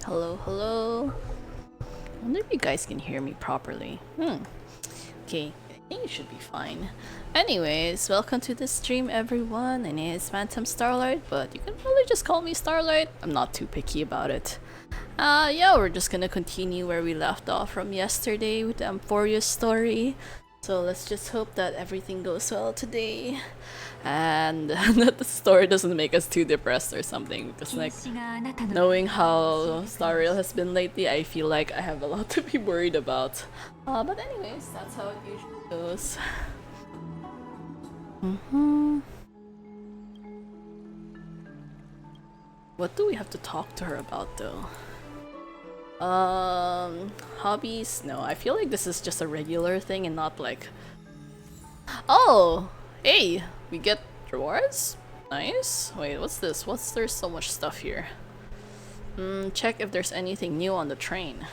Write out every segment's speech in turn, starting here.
Hello, hello. I wonder if you guys can hear me properly. Okay, I think it should be fine. Anyways, welcome to the stream, everyone. My name is Phantom Starlight, but you can probably just call me Starlight. I'm not too picky about it. Yeah, we're just gonna continue where we left off from yesterday with the Amphoria's story. So let's just hope that everything goes well today. And that the story doesn't make us too depressed or something. Because like, knowing how Starrail has been lately, I feel like I have a lot to be worried about. But anyways, that's how it usually goes. What do we have to talk to her about though? Hobbies? No, I feel like this is just a regular thing and not like... Oh! Hey! We get rewards? Nice. Wait, what's this? There's so much stuff here. Check if there's anything new on the train.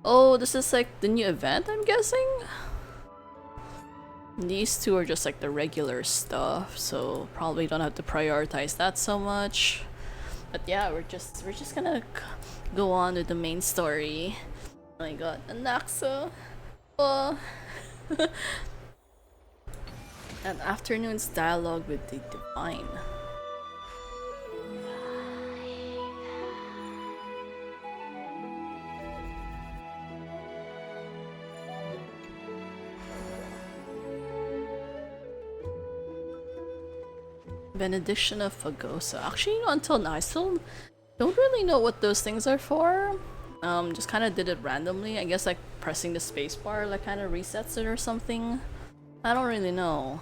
Oh, this is like the new event, I'm guessing? These two are just like the regular stuff, so probably don't have to prioritize that so much. But yeah, we're just gonna go on with the main story. Oh my god, anaxa. Oh. An afternoon's dialogue with the divine. Benediction of Fagosa. Actually, until now, I still don't really know what those things are for. Just kind of did it randomly. I guess like pressing the spacebar like kind of resets it or something. I don't really know.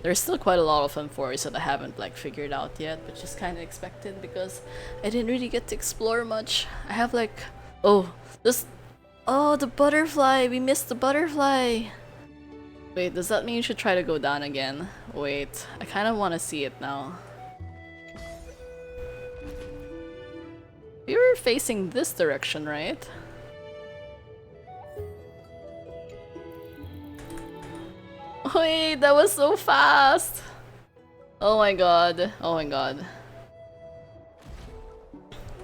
There's still quite a lot of Amphorias that I haven't like figured out yet, which is kind of expected because I didn't really get to explore much. I have like, oh, the butterfly. We missed the butterfly. Wait, does that mean you should try to go down again? Wait, I kind of want to see it now. We were facing this direction, right? Wait, that was so fast! Oh my god, oh my god.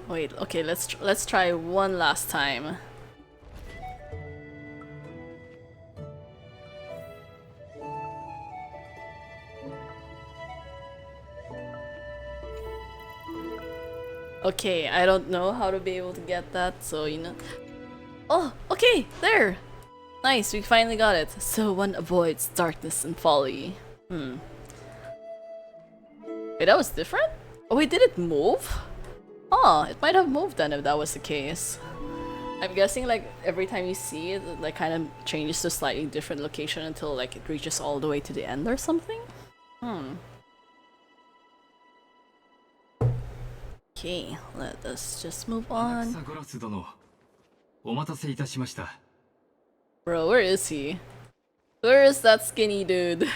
Wait, okay, let's try one last time. Okay, I don't know how to be able to get that, so you know. Oh, okay, there! Nice, we finally got it. So one avoids darkness and folly. Wait, that was different? Oh wait, did it move? Oh, it might have moved then if that was the case. I'm guessing like every time you see it, it like kind of changes to a slightly different location until like it reaches all the way to the end or something? Okay, let us just move on. Bro, where is he? Where is that skinny dude?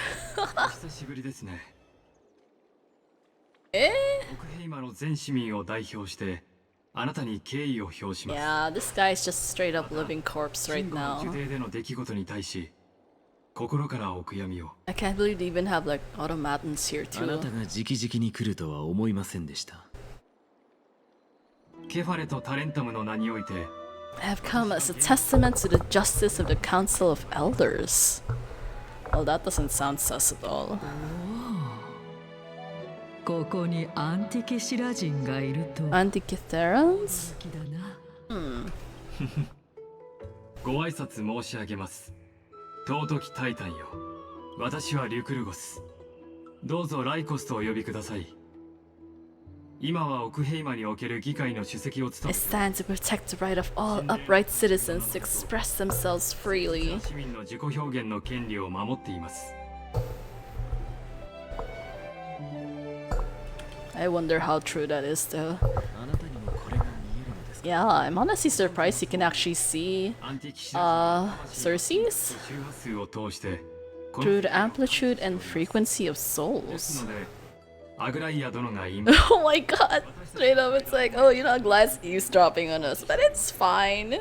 Eh? Yeah, this guy's just straight up living corpse right now. I can't believe they even have like automatons here too. I have come as a testament to the justice of the Council of Elders. Well, that doesn't sound sus at all. Antikytherans? ご挨拶申し上げます。尊きタイタンよ。私はリュクルゴス。どうぞライコスとお呼びください。今は奥ヘイマにおける議会の主席を務め I stand to protect the right of all upright citizens to express themselves freely. 市民の自己表現の権利を守っています。 I wonder how true that is though. Yeah, I'm honestly surprised you can actually see Circes through the amplitude and frequency of souls. Oh my god! Straight up, it's like, oh, you're not glad eavesdropping on us, but it's fine.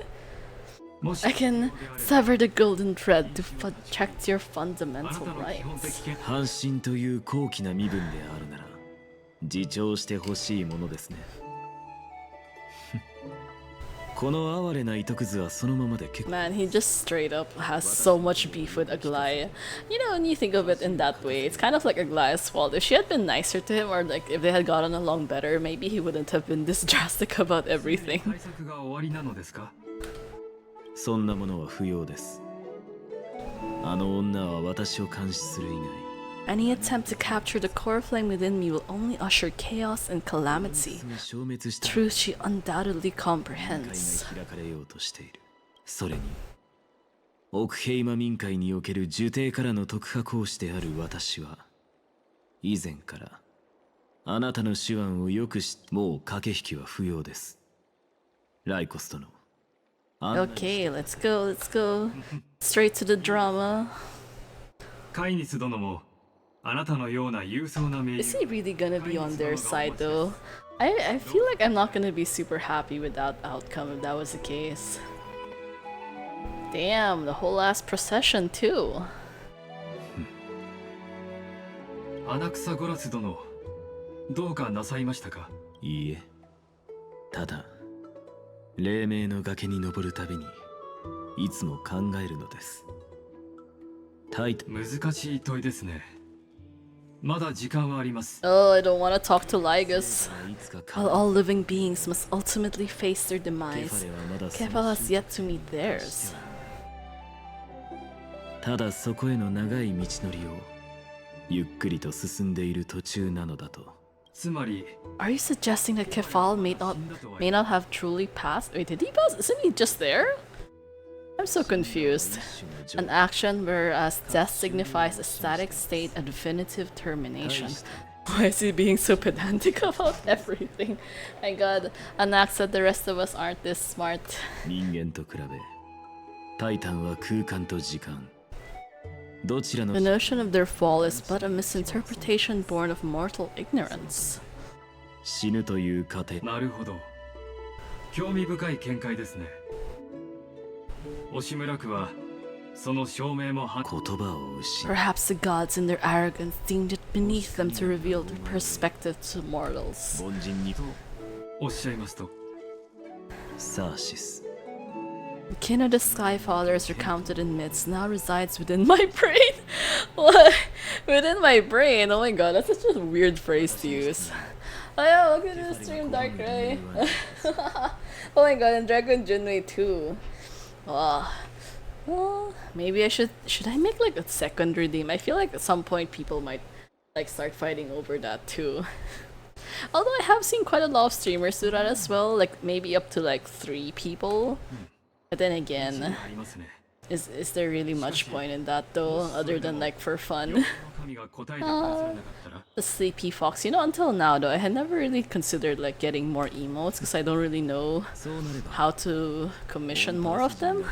I can sever the golden thread to protect your fundamental rights. 半身という高貴な身分であるなら自重してほしいものですね。この哀れな糸くずはそのままで結構。 Man, he just straight up has so much beef with Aglaya. You know, when you think of it in that way, it's kind of like Aglaya's fault. If she had been nicer to him, or like if they had gotten along better, maybe he wouldn't have been this drastic about everything. 対策が終わりなのですか？そんなものは不要です。あの女は私を監視する以外 Any attempt to capture the core flame within me will only usher chaos and calamity. 消滅した Truth she undoubtedly 会が comprehends. 開かれようとしている。それに奥ヘイマ民会における呪帝からの特派講師である私は以前からあなたの手腕をよくもう駆け引きは不要です。ライコス殿。 Okay, let's go, let's go. Straight to the drama. カイニス殿もあなたのような勇壮な名 Is 優 he really gonna be on their side though? I feel like I'm not gonna be super happy with that outcome if that was the case. Damn, the whole last procession too. アナクサゴラス殿どうかなさいましたか？いいえ、ただ黎明の崖に登るたびにいつも考えるのです。タイト難しい問いですね。まだ時間はあります。 Oh, I don't want to talk to Ligus. いつか While all living beings must ultimately face their ケフ demise, ァレはまだそ Kefal の has yet to meet theirs. ただそこへの長い道のりをゆっくりと進んでいる途中なのだと。つまり Are you suggesting that Kefal may not have truly passed? Wait, did he pass? Isn't he just there? I'm so confused. An action whereas death signifies a static state, a definitive termination. Why is he being so pedantic about everything? My god, anaxa, the rest of us aren't this smart. 人間と比べタイタンは空間と時間どちらの The notion of their fall is but a misinterpretation born of mortal ignorance. 死ぬという過程なるほど興味深い見解ですね。押村区はその証明もは言葉を失う Perhaps the gods in their arrogance deemed it beneath them to reveal their perspective to mortals. 凡人におっしゃいますと。サーシス The kin of the Skyfathers recounted in myths now resides within my brain. What? Within my brain? Oh my god, that's such a weird phrase to use. Oh yeah, welcome to the stream, Dark Ray. Oh my god, and Dragon Junwei too. Wow. Well, maybe should I make like a second redeem? I feel like at some point people might like start fighting over that too. Although I have seen quite a lot of streamers do that as well, like maybe up to like 3 people. But then again, ありますね。 is there really much point in that though, other than like for fun? 神が答えてくださらなかったら The Sleepy Fox, you know, until now though, I had never really considered like getting more emotes because I don't really know そうなれば how to commission more of them.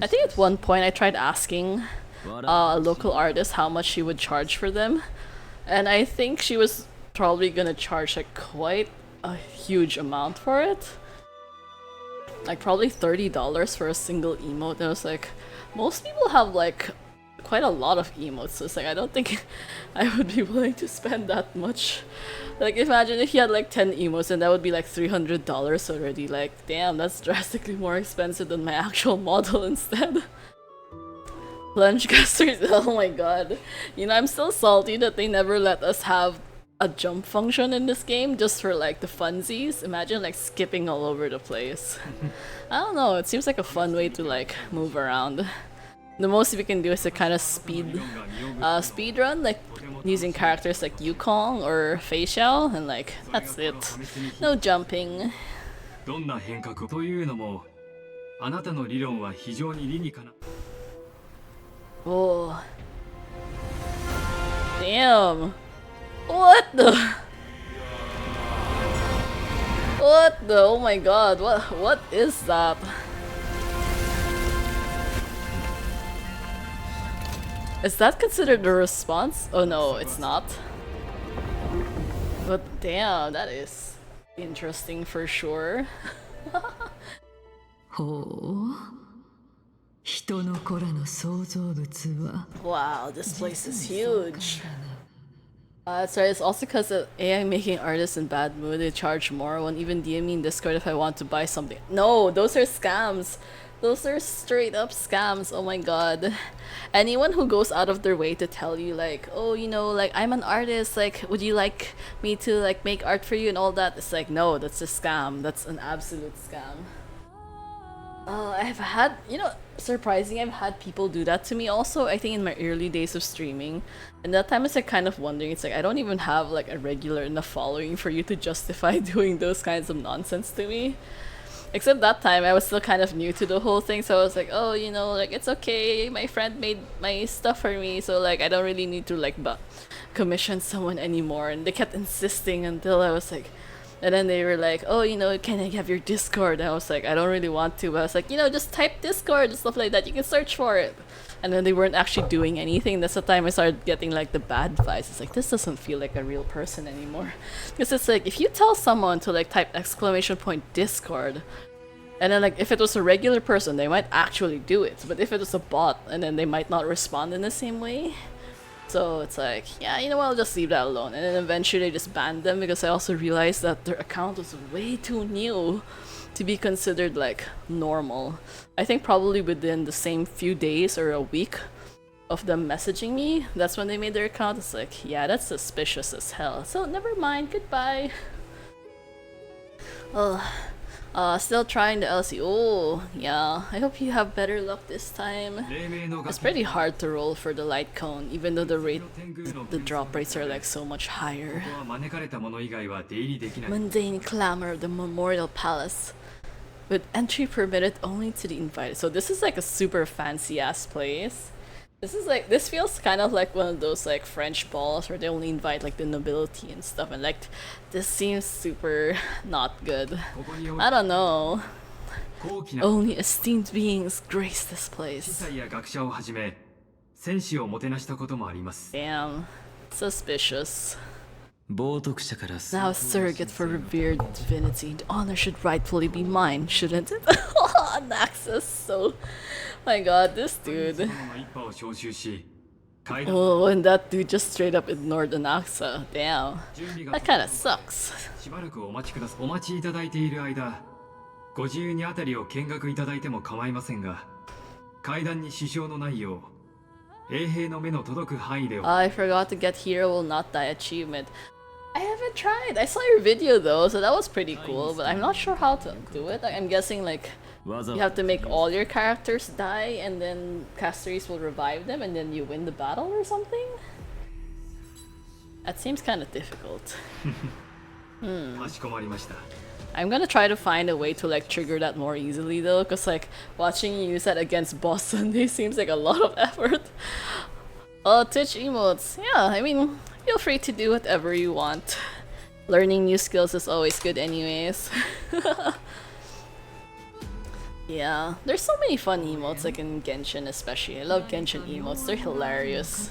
I think at one point I tried asking a local artist how much she would charge for them, and I think she was probably gonna charge like quite a huge amount for it. Like probably $30 for a single emote. And I was like, most people have like quite a lot of emotes, so it's like I don't think I would be willing to spend that much. Like imagine if you had like 10 emotes and that would be like $300 already. Like damn, that's drastically more expensive than my actual model instead. Lunch casters, oh my god. You know, I'm still salty that they never let us have a jump function in this game just for like the funsies. Imagine like skipping all over the place. I don't know, it seems like a fun way to like move around. The most we can do is to kind of speed run, like using characters like Yukong or Facial, and like that's it. No jumping. どんな変革というのもあなたの理論は非常に理にかな Oh. Damn. What the? What the? Oh my god, what is that? Is that considered a response? Oh no, it's not. But damn, that is interesting for sure. ほう人の子らの創造物は Wow, this place is huge. That's right, it's also because of AI making artists in bad mood, they charge more, won't even DM me in Discord if I want to buy something. No, those are scams! Those are straight up scams, oh my god. Anyone who goes out of their way to tell you like, oh, you know, like, I'm an artist, like, would you like me to like make art for you and all that? It's like, no, that's a scam. That's an absolute scam. I've had, you know, surprising, I've had people do that to me also, I think in my early days of streaming. And that time I was like kind of wondering, it's like, I don't even have like a regular enough following for you to justify doing those kinds of nonsense to me. Except that time I was still kind of new to the whole thing, so I was like, oh, you know, like, it's okay, my friend made my stuff for me, so like, I don't really need to like commission someone anymore. And they kept insisting until I was like, and then they were like, oh, you know, can I have your Discord? And I was like, I don't really want to, but I was like, you know, just type Discord and stuff like that, you can search for it. And then they weren't actually doing anything. That's the time I started getting like the bad vibes. It's like, this doesn't feel like a real person anymore. Because it's like, if you tell someone to like type !Discord, and then like if it was a regular person, they might actually do it. But if it was a bot, and then they might not respond in the same way. So it's like, yeah, you know what, I'll just leave that alone. And then eventually I just banned them because I also realized that their account was way too new to be considered like normal. I think probably within the same few days or a week of them messaging me, that's when they made their account. It's like, yeah, that's suspicious as hell. So never mind, goodbye. Oh, still trying the LC. Oh, yeah. I hope you have better luck this time. It's pretty hard to roll for the light cone, even though the drop rates are like so much higher. Mundane clamor of the Memorial Palace, with entry permitted only to the invited. So this is like a super fancy ass place. This is like, this feels kind of like one of those like French balls where they only invite like the nobility and stuff, and like this seems super not good. I don't know. Only esteemed beings grace this place. Damn. Suspicious. Now a surrogate for revered divinity, the honor should rightfully be mine, shouldn't it? Anaxa, so... My god, this dude. Oh, and that dude just straight up ignored Anaxa. Damn. That kinda sucks. ご自由にあたりを見学いただいても構いませんが、階段に支障のないよう、衛兵の目の届く範囲で。I forgot to get Hero Will Not Die achievement. I haven't tried. I saw your video though, so that was pretty cool, but I'm not sure how to do it. I'm guessing like you have to make all your characters die, and then Casteries will revive them, and then you win the battle or something? That seems kind of difficult. I'm gonna try to find a way to like trigger that more easily though, cause like watching you use that against Boss Sunday seems like a lot of effort. Oh, Twitch emotes. Yeah, I mean, feel free to do whatever you want. Learning new skills is always good anyways. Yeah, there's so many fun emotes like in Genshin especially. I love Genshin emotes, they're hilarious.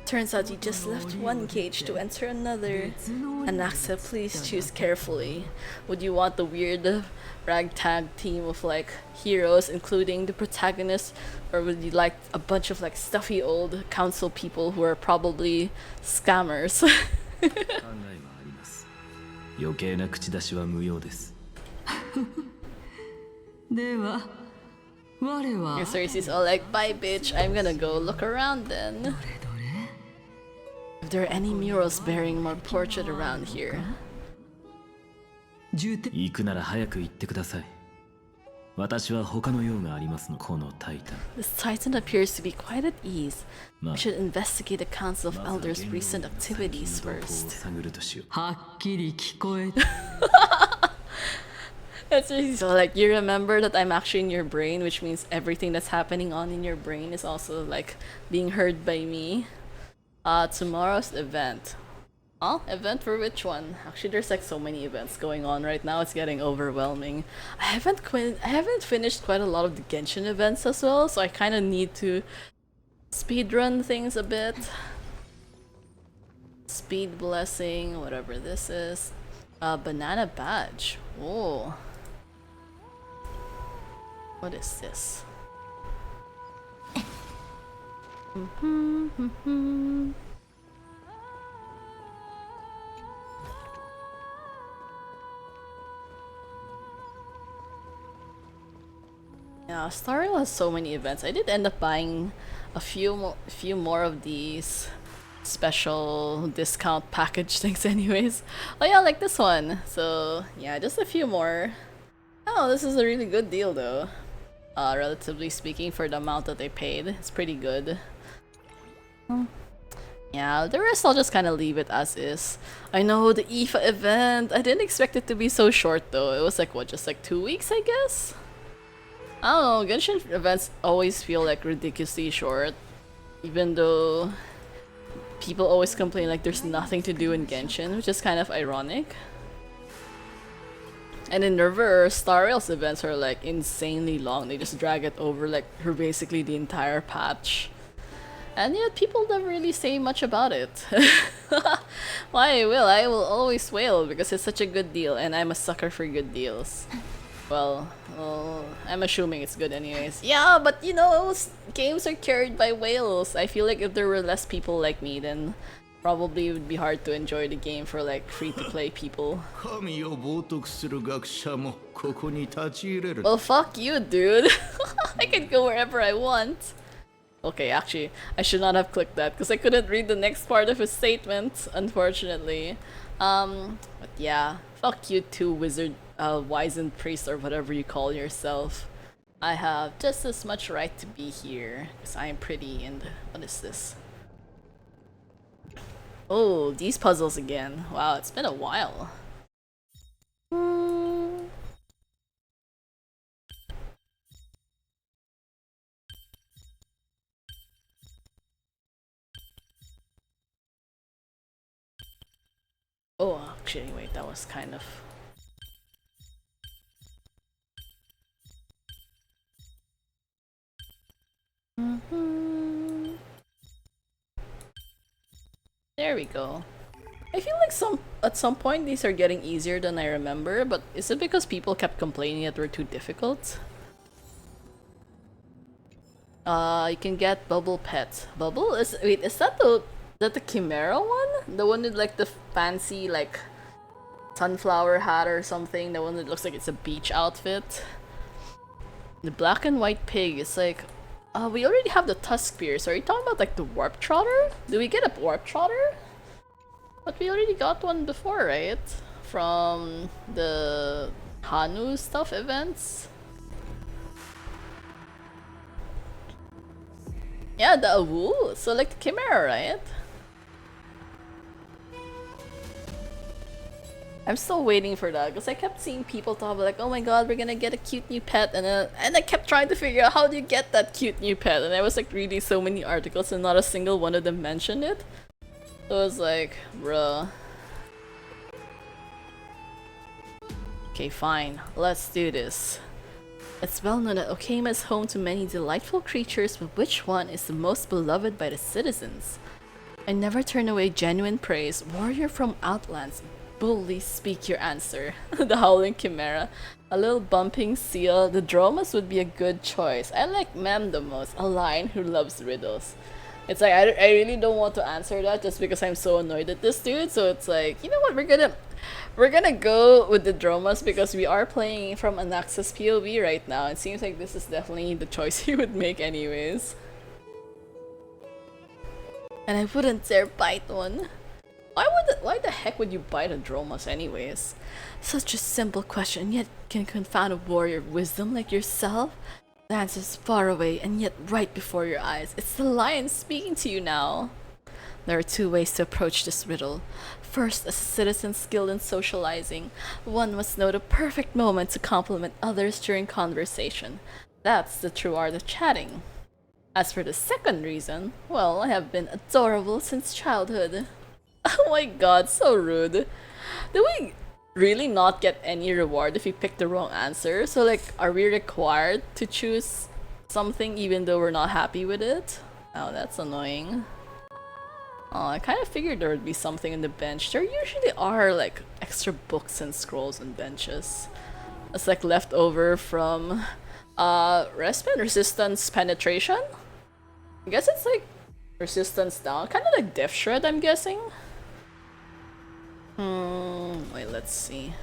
Turns out you just left one cage to enter another. Anaxa, please choose carefully. Would you want the weird ragtag team of like heroes including the protagonist, or would you like a bunch of like stuffy old council people who are probably scammers? Your Cersei's all like, bye bitch, I'm gonna go look around then. If there are any murals bearing my portrait around here. This Titan appears to be quite at ease. We should investigate the Council of Elders' recent activities first. That's really so like, you remember that I'm actually in your brain, which means everything that's happening on in your brain is also like being heard by me. Tomorrow's event. Huh? Event for which one? Actually, there's like so many events going on right now, it's getting overwhelming. I haven't finished quite a lot of the Genshin events as well, so I kind of need to speedrun things a bit. Speed blessing, whatever this is. Banana badge. Oh. What is this? Yeah, Star Rail has so many events. I did end up buying a few more of these special discount package things anyways. Oh yeah, like this one. So yeah, just a few more. Oh, this is a really good deal though. Relatively speaking, for the amount that they paid. It's pretty good. Yeah, the rest I'll just kind of leave it as is. I know, the IFA event, I didn't expect it to be so short though. It was like, what, just like 2 weeks I guess? I don't know, Genshin events always feel like ridiculously short. Even though people always complain like there's nothing to do in Genshin, which is kind of ironic. And in Reverse, Star Rail's events are like insanely long. They just drag it over like for basically the entire patch. And yet people don't really say much about it. Why I will always wail because it's such a good deal and I'm a sucker for good deals. Well, I'm assuming it's good anyways. Yeah, but you know, games are carried by whales. I feel like if there were less people like me, then probably it would be hard to enjoy the game for like free-to-play people. 神を冒涜する学者もここに立ち入れる。 Well, fuck you, dude. I can go wherever I want. Okay, actually, I should not have clicked that because I couldn't read the next part of his statement, unfortunately. But yeah, fuck you too, wizard, wizened priest, or whatever you call yourself. I have just as much right to be here because I am pretty and what is this? Oh, these puzzles again. Wow, it's been a while. Oh, actually, wait, that was kind of... There we go. I feel like at some point these are getting easier than I remember, but is it because people kept complaining that they're too difficult? You can get Bubble Pet. Bubble? Wait, is that the Chimera one? The one with like the fancy like sunflower hat or something? The one that looks like it's a beach outfit? The black and white pig is like... we already have the Tusk Spear, so are you talking about like the Warp Trotter? Do we get a Warp Trotter? But we already got one before, right? From the Hanu stuff events? Yeah, the Awu, so like the Chimera, right? I'm still waiting for that because I kept seeing people talk about like, oh my god, we're gonna get a cute new pet, and I kept trying to figure out how do you get that cute new pet, and I was like reading so many articles and not a single one of them mentioned it. So I was like, bruh. Okay, fine, let's do this. It's well known that Okama is home to many delightful creatures, but which one is the most beloved by the citizens? I never turn away genuine praise. Warrior from Outlands, boldly speak your answer. The Howling Chimera. A little bumping seal. The Dromas would be a good choice. I like Mem the most, a lion who loves riddles. It's like, I really don't want to answer that just because I'm so annoyed at this dude, so it's like, you know what, we're gonna go with the Dromas because we are playing from Anaxa's POV right now. It seems like this is definitely the choice he would make anyways. And I wouldn't dare bite one. Why the heck would you bite a Dromas anyways? Such a simple question, yet can confound a warrior of wisdom like yourself. The answer is far away and yet right before your eyes. It's the lion speaking to you now. There are two ways to approach this riddle. First, as a citizen skilled in socializing, one must know the perfect moment to compliment others during conversation. That's the true art of chatting. As for the second reason, well, I have been adorable since childhood. Oh my god, so rude. Do we really not get any reward if we pick the wrong answer? So like, are we required to choose something even though we're not happy with it? Oh, that's annoying. Oh, I kind of figured there would be something in the bench. There usually are like extra books and scrolls and benches. It's like leftover from resistance penetration? I guess it's like resistance down, kind of like Death Shred, I'm guessing. Wait, let's see.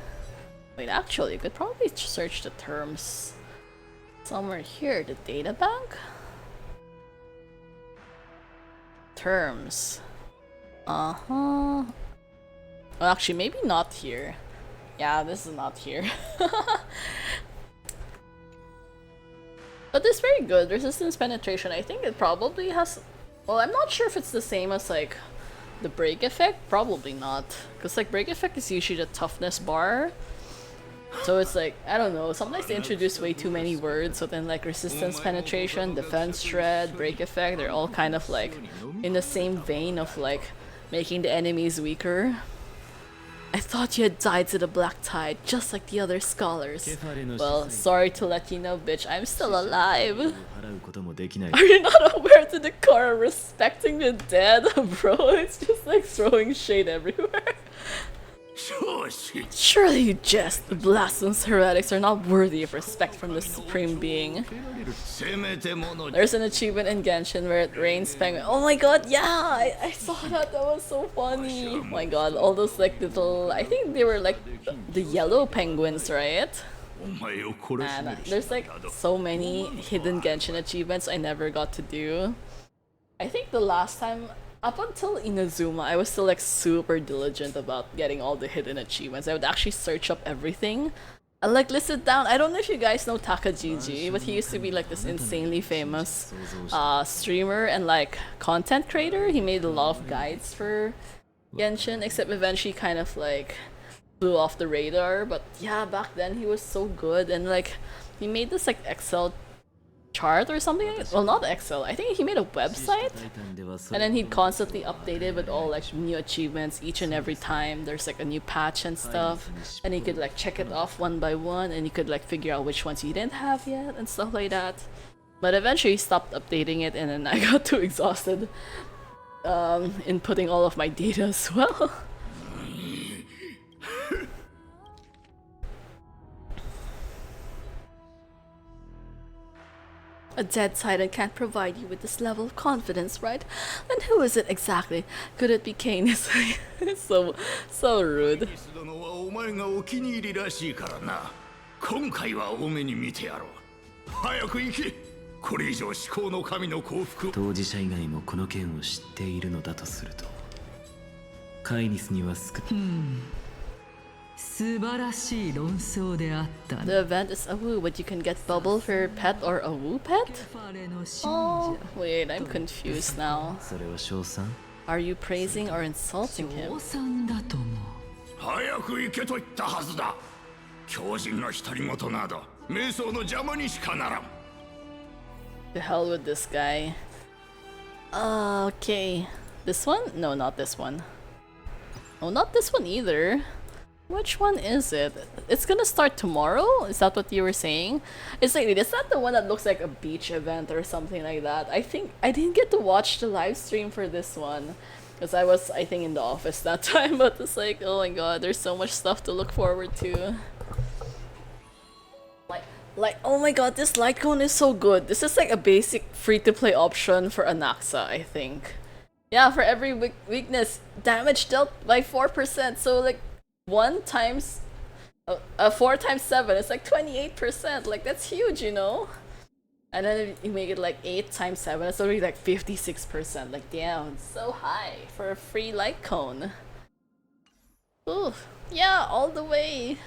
Wait, actually, you could probably search the terms. Somewhere here, the data bank? Terms. Uh-huh. Well, actually, maybe not here. Yeah, this is not here. But it's very good. Resistance penetration. I think it probably has... Well, I'm not sure if it's the same as, like, the break effect. Probably not. Because, like, break effect is usually the toughness bar. So it's like, I don't know, sometimes they introduce way too many words, so then like resistance penetration, defense shred, break effect, they're all kind of like in the same vein of like making the enemies weaker. I thought you had died to the black tide, just like the other scholars. Well, sorry to let you know, bitch, I'm still alive. Are you not aware to the core of respecting the dead, bro? It's just like throwing shade everywhere. Surely you jest. The blasphemous heretics are not worthy of respect from the supreme being. There's an achievement in Genshin where it rains penguins. Oh my god, yeah! I saw that, that was so funny! Oh my god, all those like little... I think they were like the yellow penguins, right? Man, there's like so many hidden Genshin achievements I never got to do. I think the last time... Up until Inazuma, I was still like super diligent about getting all the hidden achievements. I would actually search up everything and like list it down. I don't know if you guys know Takajiji, but he used to be like this insanely famous streamer and like content creator. He made a lot of guides for Genshin, except eventually kind of like blew off the radar. But yeah, back then he was so good, and like he made this like Excel chart or something. Well, not Excel, I think he made a website, and then he'd constantly update it with all like new achievements each and every time there's like a new patch and stuff, and he could like check it off one by one, and you could like figure out which ones you didn't have yet and stuff like that. But eventually he stopped updating it, and then I got too exhausted inputting all of my data as well. A dead Titan can't provide you with this level of confidence, right? Then who is it exactly? Could it be Kane? It's so rude. The event is a woo, but you can get bubble for your pet or a woo pet? Oh, wait, I'm confused now. Are you praising or insulting him? The hell with this guy. Okay. This one? No, not this one. Oh, not this one either. Which one is it? It's gonna start tomorrow? Is that what you were saying? It's like, is that the one that looks like a beach event or something like that? I think I didn't get to watch the live stream for this one because I was, I think, in the office that time, but it's like, oh my god, there's so much stuff to look forward to. Like, oh my god, this light cone is so good. This is like a basic free-to-play option for anaxa, I think. Yeah, for every weakness, damage dealt by 4%, so like 4 times 7, it's like 28%, like that's huge, you know? And then if you make it like 8 times 7, it's already like 56%, like damn, it's so high for a free light cone. Ooh, yeah, all the way.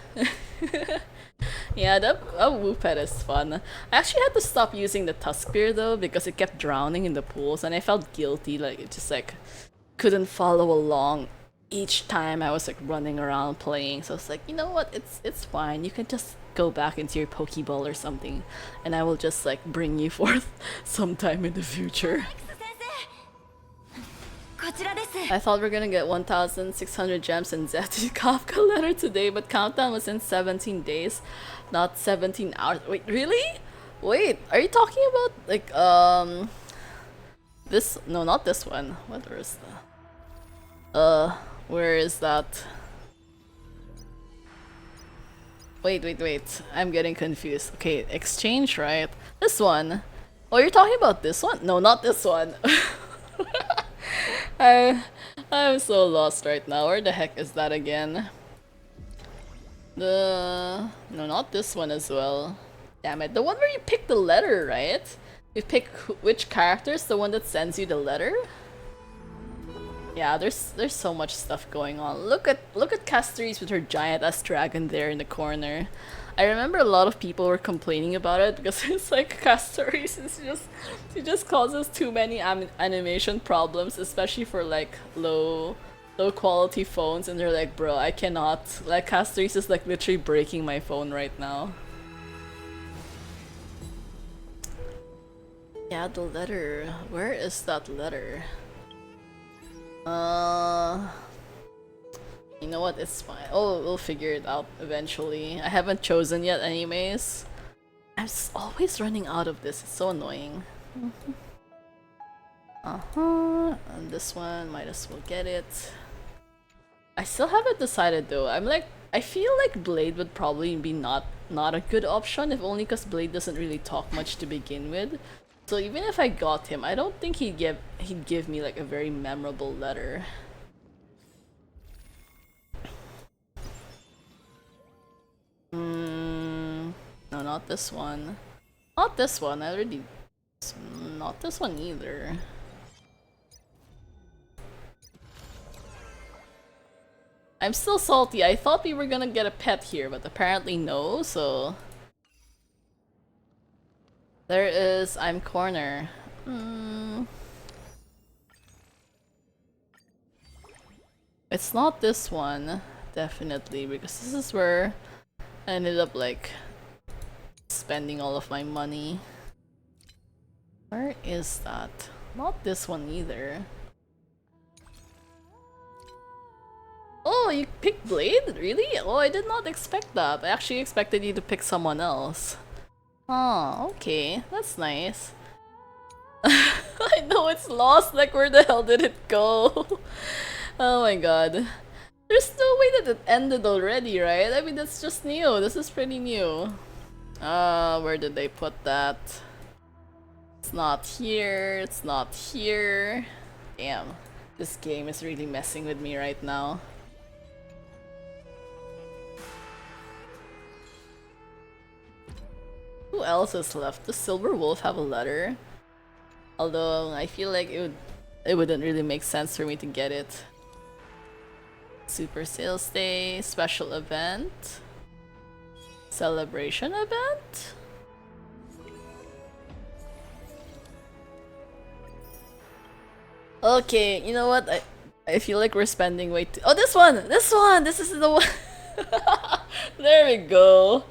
Yeah, that woo pet is fun. I actually had to stop using the tusk spear though because it kept drowning in the pools, and I felt guilty, like it just like couldn't follow along each time I was like running around playing. So it's like, you know what, it's fine, you can just go back into your Pokeball or something, and I will just like bring you forth sometime in the future. I thought we are gonna get 1,600 gems in Zeti Kafka letter today, but countdown was in 17 days, not 17 hours. Wait, really? Wait, are you talking about like this? No, not this one. What is the? Where is that? Wait. I'm getting confused. Okay, exchange, right? This one. Oh, you're talking about this one? No, not this one. I'm so lost right now. Where the heck is that again? No, not this one as well. Damn it. The one where you pick the letter, right? You pick which character is the one that sends you the letter? Yeah, there's so much stuff going on. Look at Castoris with her giant ass dragon there in the corner. I remember a lot of people were complaining about it because it's like Castoris is she just causes too many animation problems, especially for like low quality phones, and they're like, bro, I cannot. Like Castoris is like literally breaking my phone right now. Yeah, the letter. Where is that letter? You know what? It's fine. Oh, we'll figure it out eventually. I haven't chosen yet anyways. I'm always running out of this. It's so annoying. And this one, might as well get it. I still haven't decided though. I feel like Blade would probably be not a good option, if only because Blade doesn't really talk much to begin with. So even if I got him, I don't think he'd give me like a very memorable letter. No, not this one. Not this one. I already. Not this one either. I'm still salty. I thought we were gonna get a pet here, but apparently no. So. There is I'm corner. It's not this one, definitely, because this is where I ended up like spending all of my money. Where is that? Not this one either. Oh, you picked Blade? Really? Oh, I did not expect that. I actually expected you to pick someone else. Oh, okay. That's nice. I know it's lost, like where the hell did it go? Oh my god. There's no way that it ended already, right? I mean, that's just new. This is pretty new. Where did they put that? It's not here. It's not here. Damn. This game is really messing with me right now. Who else is left? Does Silver Wolf have a letter? Although I feel like it wouldn't really make sense for me to get it. Super Sales Day, special event, celebration event? Okay, you know what? I feel like we're spending way too— oh, this one! This one! This is the one! There we go!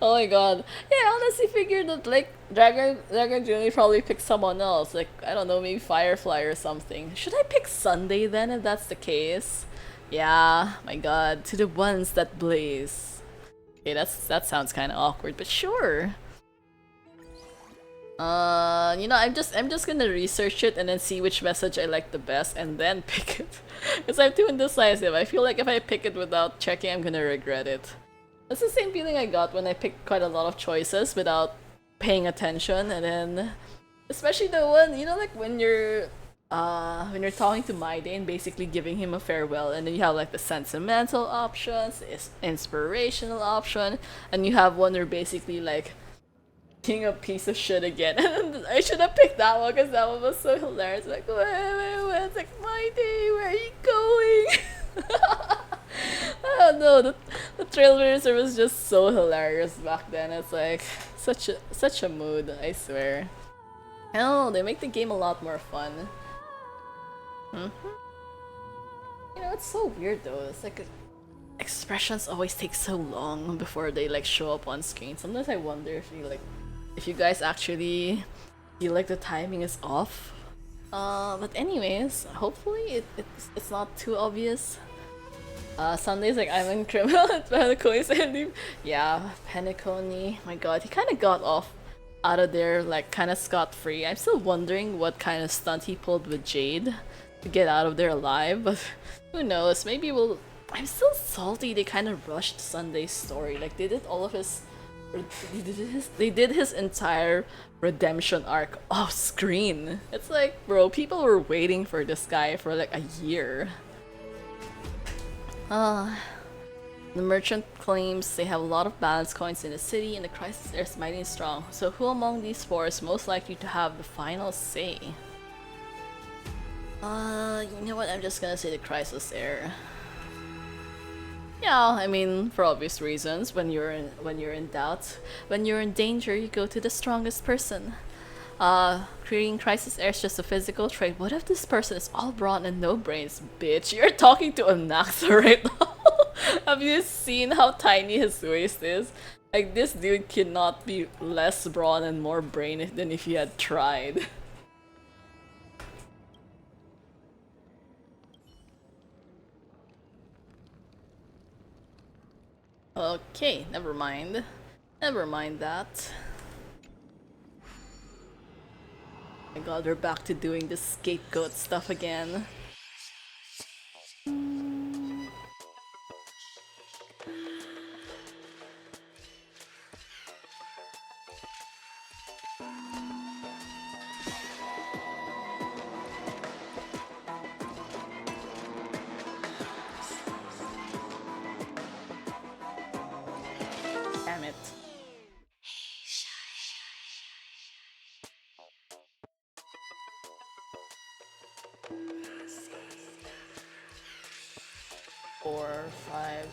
Oh my god. Yeah, I honestly figured that like Dragon Jr. probably picked someone else. Like, I don't know, maybe Firefly or something. Should I pick Sunday then if that's the case? Yeah, my god. To the ones that blaze. Okay, that sounds kinda awkward, but sure. You know, I'm just gonna research it and then see which message I like the best and then pick it. Because I'm too indecisive. I feel like if I pick it without checking, I'm gonna regret it. That's the same feeling I got when I picked quite a lot of choices without paying attention, and then especially the one, you know, like when you're talking to My Day and basically giving him a farewell, and then you have like the sentimental options, inspirational option, and you have one where basically like being a piece of shit again. And I should have picked that one because that one was so hilarious. Like, wait, it's like, My Day, where are you going? Oh no, the Trailblazer was just so hilarious back then. It's like such a mood, I swear. Oh, they make the game a lot more fun. You know, it's so weird though. It's like expressions always take so long before they like show up on screen. Sometimes I wonder if you guys actually feel like the timing is off. But anyways, hopefully it's not too obvious. Sunday's like, I'm in criminal at Penacony. Yeah, Penacony. My god, he kind of got off out of there like kind of scot-free. I'm still wondering what kind of stunt he pulled with Jade to get out of there alive, but who knows, maybe we'll— I'm still salty they kind of rushed Sunday's story. Like, they did all of his— they did his entire redemption arc off screen. It's like, bro, people were waiting for this guy for like a year. The merchant claims they have a lot of balance coins in the city and the crisis air is mighty and strong. So who among these four is most likely to have the final say? You know what? I'm just gonna say the crisis air. Yeah, I mean, for obvious reasons. When you're in doubt, when you're in danger, you go to the strongest person. Creating crisis air is just a physical trait. What if this person is all brawn and no brains, bitch? You're talking to anaxa right now. Have you seen how tiny his waist is? Like, this dude cannot be less brawn and more brain than if he had tried. Okay, never mind. Never mind that. Oh my god, we're back to doing the scapegoat stuff again. Damn it. Four, five.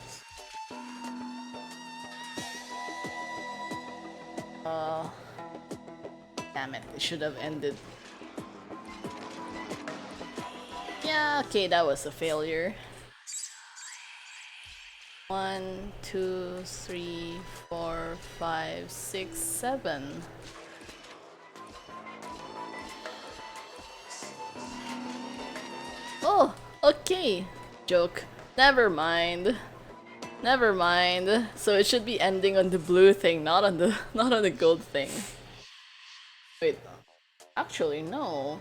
Damn it, it should have ended. Yeah, okay, that was a failure. 1, 2, 3, 4, 5, 6, 7. Oh, okay. Joke. Never mind. Never mind. So it should be ending on the blue thing, not on the gold thing. Wait. Actually, no.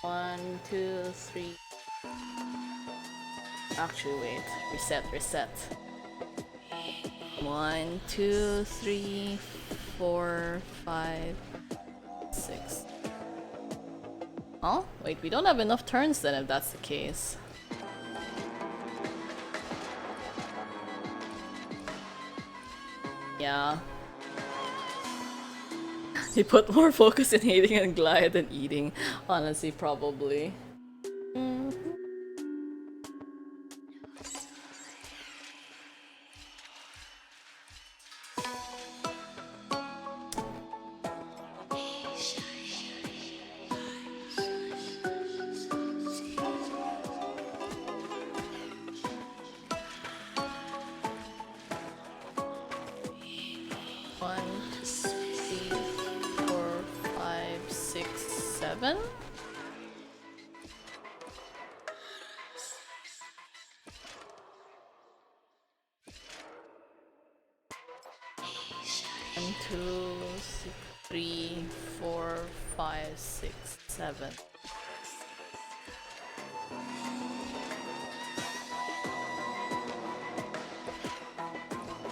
One, two, three. Actually, wait. Reset. 1, 2, 3, 4, 5, 6. Oh, wait, we don't have enough turns then if that's the case. Yeah. He put more focus in hating and glide than eating. Honestly, probably. One, two, three, 4, 5, 6, 7. One, two, three, 4, 5, 6, 7.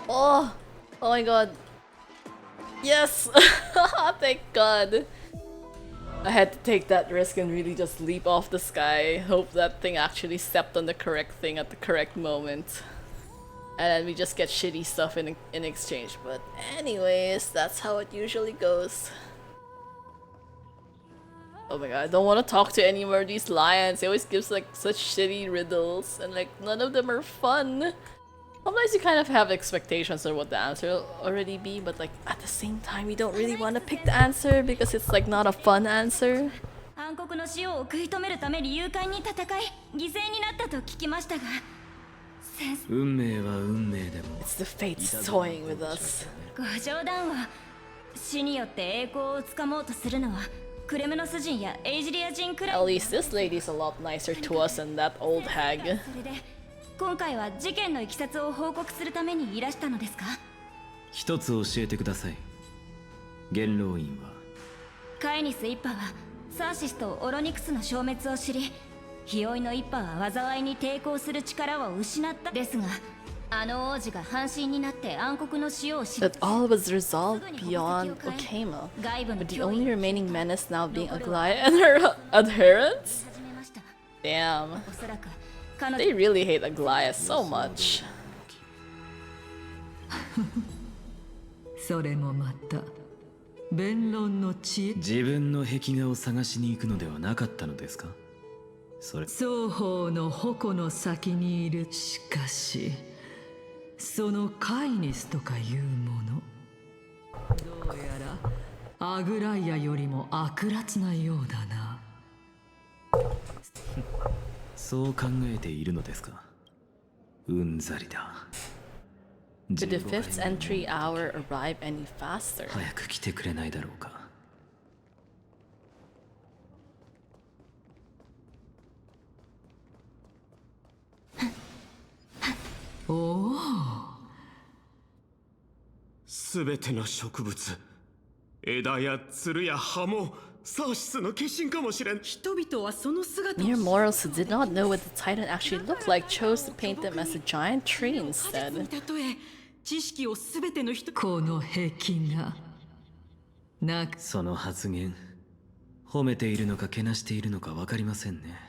Oh! Oh my god. Yes! Thank god. I had to take that risk and really just leap off the sky. Hope that thing actually stepped on the correct thing at the correct moment. And then we just get shitty stuff in exchange. But anyways, that's how it usually goes. Oh my god, I don't want to talk to any more of these lions. They always give like such shitty riddles. And like none of them are fun. Sometimes you kind of have expectations of what the answer will already be, but like at the same time you don't really want to pick the answer because it's like not a fun answer. 暗黒の死を食い止めるために勇敢に戦い犠牲になったと聞きましたが先生運命は運命でも It's the fates toying with us. ご冗談を死によって栄光をつかもうとするのはクレムノス人やエイジリア人くらい At least this lady's a lot nicer to us than that old hag. それで今回は事件のいきさつを報告するためにいらしたのですか一つ教えてください。元老院はカイニス一派はサーシスとオロニクスの消滅を知り非追いの一派は災いに抵抗する力を失ったですがあの王子が半身になって暗黒の死を知る That all was resolved beyond Okama, with the only remaining menace now being Aglaya and her adherents? Damn. おそらく彼女 They really hate Aglaia so much. それもまた弁論の知恵。自分の壁画を探しに行くのではなかったのですか？それ双方の矛の先にいる。しかしそのカイニスとかいうもの、どうやらアグライアよりも悪辣なようだな。そう考えているのですか？うんざりだ。 Did the fifth entry hour arrive any faster? 早く来てくれないだろうか。おお、すべての植物、枝やつるや葉もサーシスの化身かもしれん。 人々はその姿を Mere mortals who did not know what the Titan actually looked like chose to paint them as a giant tree 果実に instead. 例え、知識をすべての人この壁画なくその発言、褒めているのかけなしているのか分かりませんね。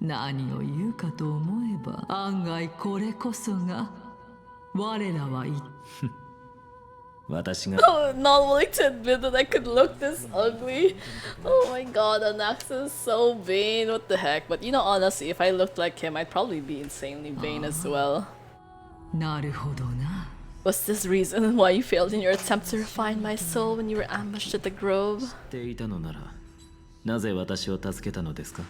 何を言うかと思えば、案外これこそが我らは言っ私が Oh, not willing to admit that I could look this ugly. Oh my god, Anaxa is so vain. What the heck? But you know, honestly, if I looked like him, I'd probably be insanely vain as well. なるほどな。 Was this reason why you failed in your attempt to refine my soul when you were ambushed at the grove? 知っていたのなら、なぜ私を助けたのですか？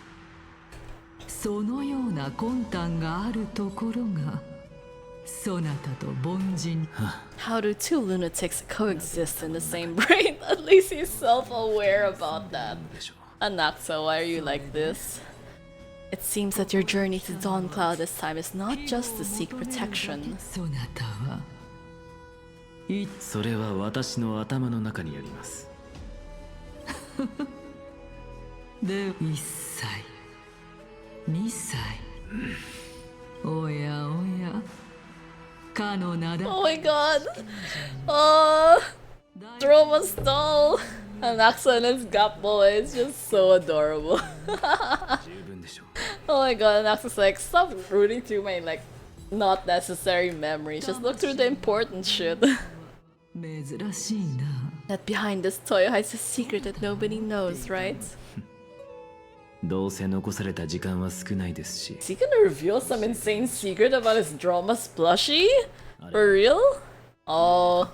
そのような魂胆があるところがそなたと凡人。 How do two lunatics coexist in the same brain? At least he's self-aware about that. でしょ Anaxa, why are you like this? It seems that your journey to Dawn Cloud this time is not just to seek protection. そなたはいそれは私の頭の中にあります。で1歳2歳おやおやかの名だ Oh my god! Oh, Droma's doll! Anaxa and his gap boy is just so adorable. 十分でしょう。 Oh my god, Anaxa's like, stop rooting through my like not necessary memories. Just look through the important shit. 珍しいな。 That behind this toy hides a secret that nobody knows, right? どうせ残された時間は少ないですし、 Is he gonna reveal some insane secret about his Droma's plushie? For real? Oh,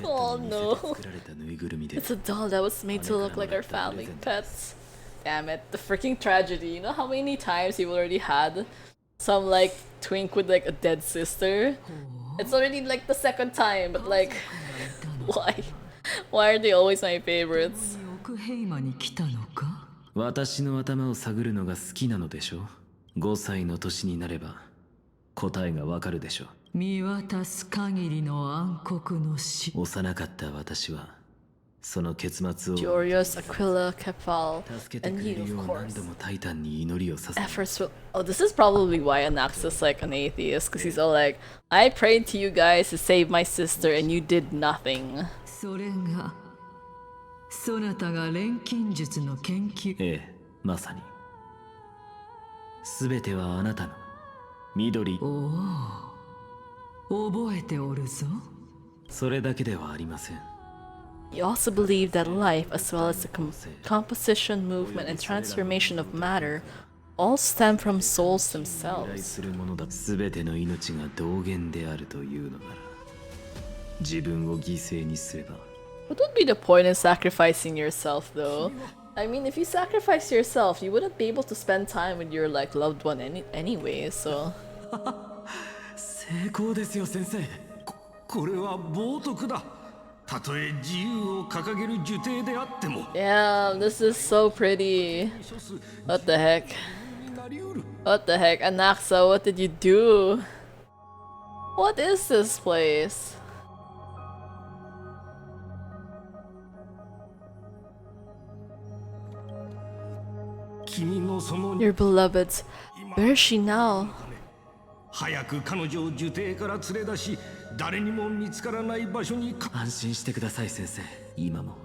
oh no. 作られたぬいぐるみで It's a doll that was made to look like our family pets. Damn it, the freaking tragedy. You know how many times you've already had some like twink with like a dead sister? It's already like the second time, but like, why? Why are they always my favorites? 奥平間に来たのか。私の頭を探るのが好きなのでしょう。5歳の年になれば答えがわかるでしょう。見渡す限りの暗黒の死。幼かった私はその結末を Jorius, Aquila, Kefal, 助けて and くれ you, るよ of う何 course. 度もタイタンに祈りをさせ Efforts will. Oh, this is probably why Anaxa's like an atheist, because he's all like, I prayed to you guys to save my sister, and you did nothing. それがそなたが錬金術の研究。ええ、まさに全てはあなたの緑。おお、覚えておるぞ。それだけではありません。 You also believe that life, as well as the composition, movement, and transformation of matter, all stem from souls 依頼 themselves. するものだ。全ての命が同源であるというのなら自分を犠牲にすれば What would be the point in sacrificing yourself, though? I mean, if you sacrifice yourself, you wouldn't be able to spend time with your like loved one anyway. So 成功ですよ先生。これは冒涜だ。たとえ自由を掲げる呪帝であっても damn, this is so pretty. What the heck? What the heck, Anaxa? What did you do? What is this place? Your beloved, where is she now? 早く彼女を呪帝から連れ出し、誰にも見つからない場所に安心してください先生。今も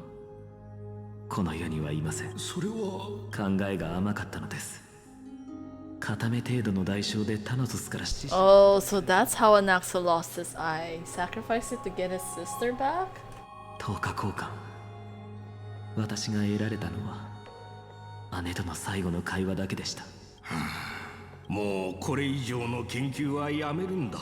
この世にはいません。それは考えが甘かったのです。片目程度の代償でタノトスから死 Oh, so that's how Anaxa lost his eye. Sacrificed it to get his sister back? 10日交換。私が得られたのは姉との最後の会話だけでした。もうこれ以上の研究はやめるんだ。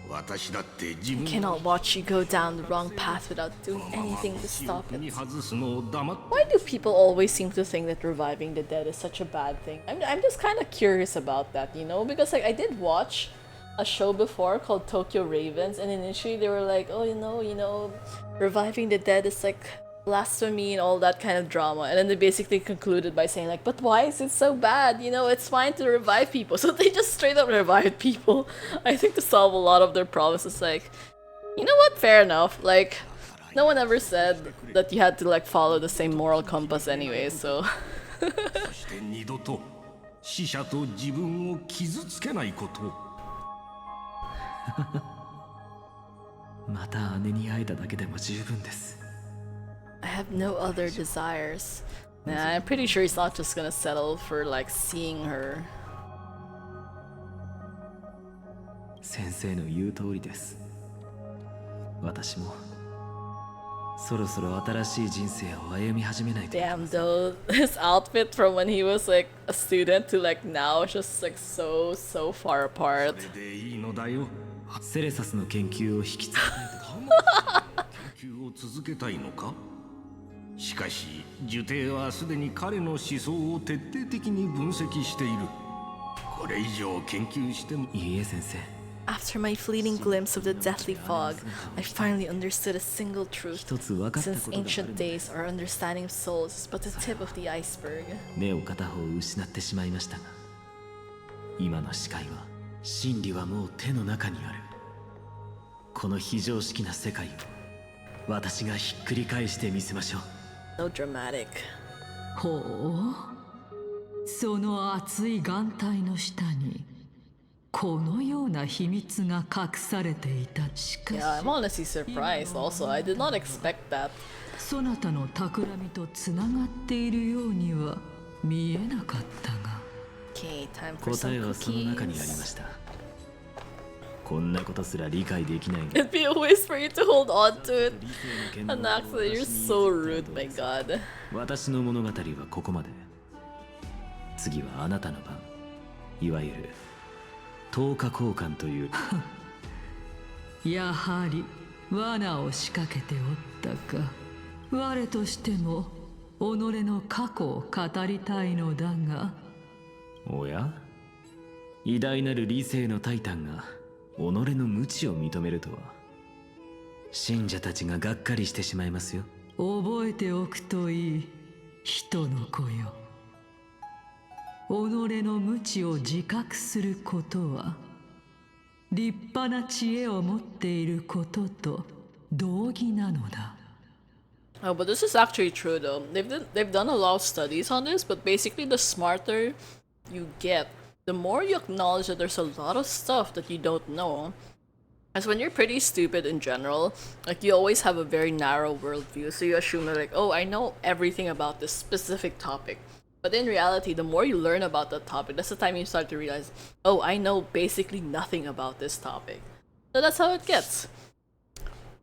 私だって自分 Cannot watch you go down the wrong path without doing anything to stop に it. 外すのを黙っ Why do people always seem to think that reviving the dead is such a bad thing? I'm just kind of curious about that, you know? Because like I did watch a show before called Tokyo Ravens, and initially they were like, oh, you know, reviving the dead is like blasphemy and all that kind of drama. And then they basically concluded by saying like, but why is it so bad? You know, it's fine to revive people. So they just straight up revived people. I think to solve a lot of their problems. It's like, you know what? Fair enough. Like, no one ever said that you had to like follow the same moral compass anyway, so そして二度と死者と自分を傷つけないことを。また姉に会えただけでも十分です。I have no other desires. Nah, I'm pretty sure he's not just gonna settle for like seeing her. 先生の言う通りです。私もそろそろ新しい人生を歩み始めないと。 Damn though, his outfit from when he was like a student to like now is just like so far apart. それでいいのだよ。セレサスの研究を引き継研究を続けたいのか。しかしジュテはすでに彼の思想を徹底的に分析している。これ以上研究しても。いいえ先生。 After my fleeting glimpse of the deathly fog, I finally understood a single truth. 一つ分かった Since ことがある ancient んです。 days, our understanding of souls is but the tip of the iceberg. 目を片方失ってしまいましたが、今の視界は真理はもう手の中にある。この非常識な世界を私がひっくり返してみせましょう。 No dramatic. ほう、その熱い眼帯の下にこのような秘密が隠されていた。しかし Yeah, I'm honestly surprised also. I did not expect that. そなたの企みとつながっているようには見えなかったが。 Okay, time for 答え some はその中にありま cookies. した。こんなことすら理解できないの。 It'd be a waste for you to hold on to it. Anaxa, you're so rude, my god. 私の物語はここまで。次はあなたの番。いわゆる10日交換という。やはり罠を仕掛けておったか。我としても己の過去を語りたいのだが。おや、偉大なる理性のタイタンが己の無知を認めるとは、信者たちががっかりしてしまいますよ。覚えておくといい、人の子よ。己の無知を自覚することは立派な知恵を持っていることと同義なのだ。 Oh, but this is actually true though. They've done a lot of studies on this, but basically the smarter you get, the more you acknowledge that there's a lot of stuff that you don't know. As when you're pretty stupid in general, like you always have a very narrow worldview, so you assume that like, oh, I know everything about this specific topic. But in reality, the more you learn about that topic, that's the time you start to realize, oh, I know basically nothing about this topic. So that's how it gets.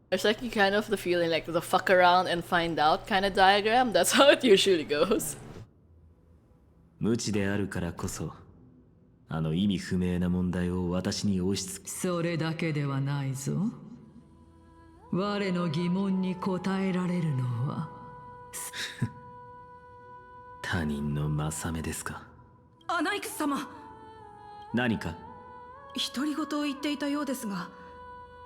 There's like you kind of the feeling like the fuck around and find out kind of diagram. That's how it usually goes. 無知であるからこそ、あの意味不明な問題を私に押し付け。それだけではないぞ。我の疑問に答えられるのは他人の正目ですか。アナイクス様、何か。独り言を言っていたようですが。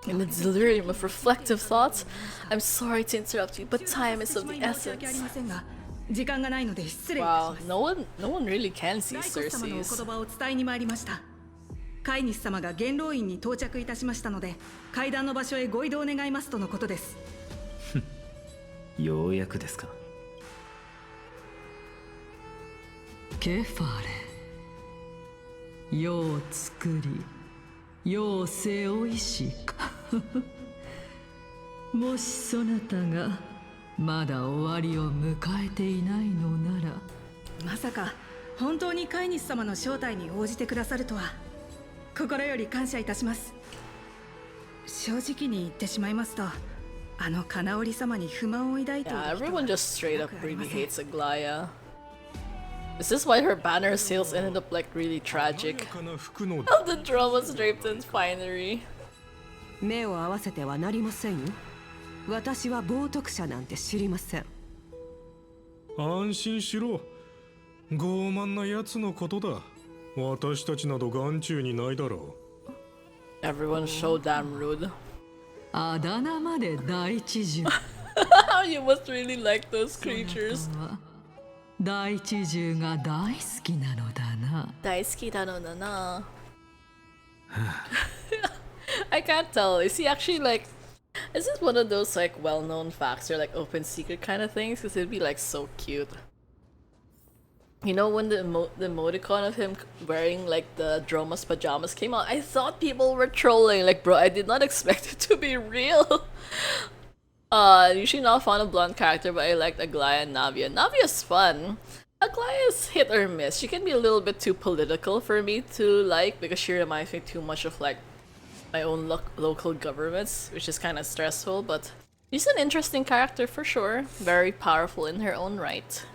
In the delirium of reflective thoughts, I'm sorry to interrupt you, but time is of the 申し訳あり essence. ませんが、時間がないので失礼いたし Wow, ます。 no one really can see ライコス様のお言 Cersei's. 葉を伝えに参りました。カイニス様が元老院に到着いたしましたので、階段の場所へご移動願いますとのことです。ようやくですか。ケファレ、世を作り世を背負いしかもしそなたがまだ終わりを迎えていないのなら。まさか本当に飼い主様の招待に応じてくださるとは心より感謝いたします。正直に言ってしまいますと、あの金織様に不満を抱いている Yeah, 人は everyone just straight up 少なくありま really せん。 hates Aglaya. Is this why her banner sales ended up like really tragic? 華やかな服の How the drama's draped in finery. 目を合わせてはなりませんよ。私は冒涜者なんて知りません。安心しろ。傲慢な奴のことだ。私たちなど眼中にないだろ Everyone's so damn rude. あだ名まで大地獣。You must really like those creatures. 大地獣が大好きなのだな。大好きだろうな。I can't tell. Is he actually like? Is this one of those like well-known facts or like open secret kind of things? Because it'd be like so cute. You know when the emoticon of him wearing like the Droma's pajamas came out, I thought people were trolling. Like, bro, I did not expect it to be real. Usually not fond of blonde character, but I liked Aglaya and Navia. Navia's fun. Aglaya's hit or miss. She can be a little bit too political for me to like because she reminds me too much of like my own local governments, which is kind of stressful, but she's an interesting character for sure. Very powerful in her own right.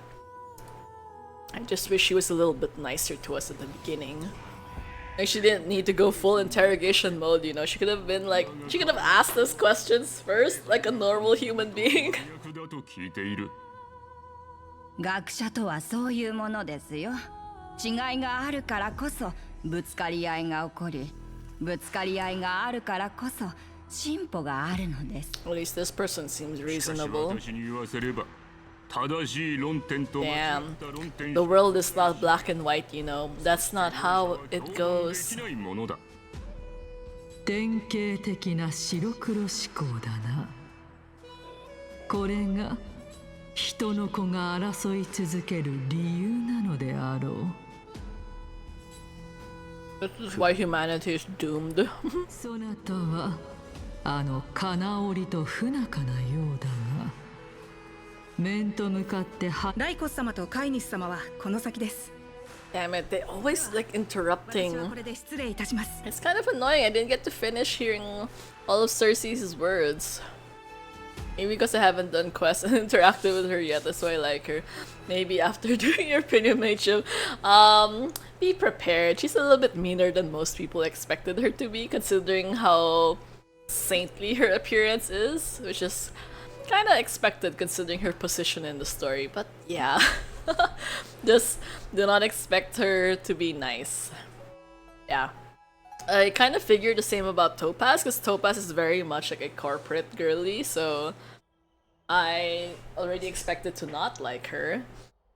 I just wish she was a little bit nicer to us at the beginning. Like she didn't need to go full interrogation mode, you know. She could have been like, she could have asked us questions first, like a normal human being. 役だと聞いている。学者とはそういうものですよ。違いがあるからこそぶつかり合いが起こり、ぶつかり合いがあるからこそ進歩があるのです。At least this person seems しかし reasonable. 私に言わせれば、正しい論点と間違 Damn. った論点 The world is not black and white, you know. That's not how it で goes. きないものだ。典型的な白黒思考だな。これが人の子が争い続ける理由なのであろう。This is why humanity is doomed. そなたはあの金織と不仲なようだが、面と向かってはライコス様と飼い主様はこの先です。 Damn it, they always like 私は interrupting. これで失礼いたします。 It's kind of annoying. I didn't get to finish hearing all of Cersei's words. Maybe because I haven't done quests and interacted with her yet, that's why I like her. Maybe after doing your opinion matchup, be prepared. She's a little bit meaner than most people expected her to be, considering how saintly her appearance is, which is kind of expected considering her position in the story. But yeah, just do not expect her to be nice. Yeah. I kind of figured the same about Topaz, because Topaz is very much like a corporate girly, so I already expected to not like her.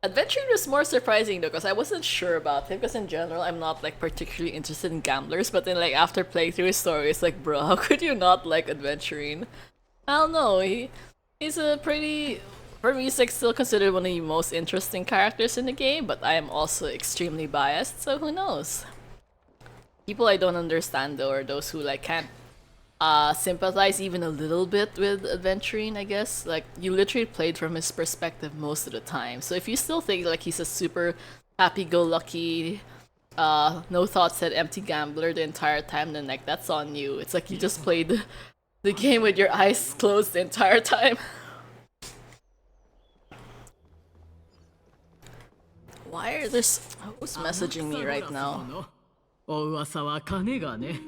Adventuring was more surprising though, because I wasn't sure about him, because in general I'm not like particularly interested in gamblers, but then like after playing through his story, it's like, bro, how could you not like Adventuring? I don't know, he's a pretty... For me, he's like still considered one of the most interesting characters in the game, but I am also extremely biased, so who knows? People I don't understand though are those who like can't sympathize even a little bit with Adventuring, I guess. Like, you literally played from his perspective most of the time. So if you still think like he's a super happy-go-lucky, no thoughts said empty gambler the entire time, then like that's on you. It's like you just played the game with your eyes closed the entire time. Why are there who's messaging me right now? お噂は金がね。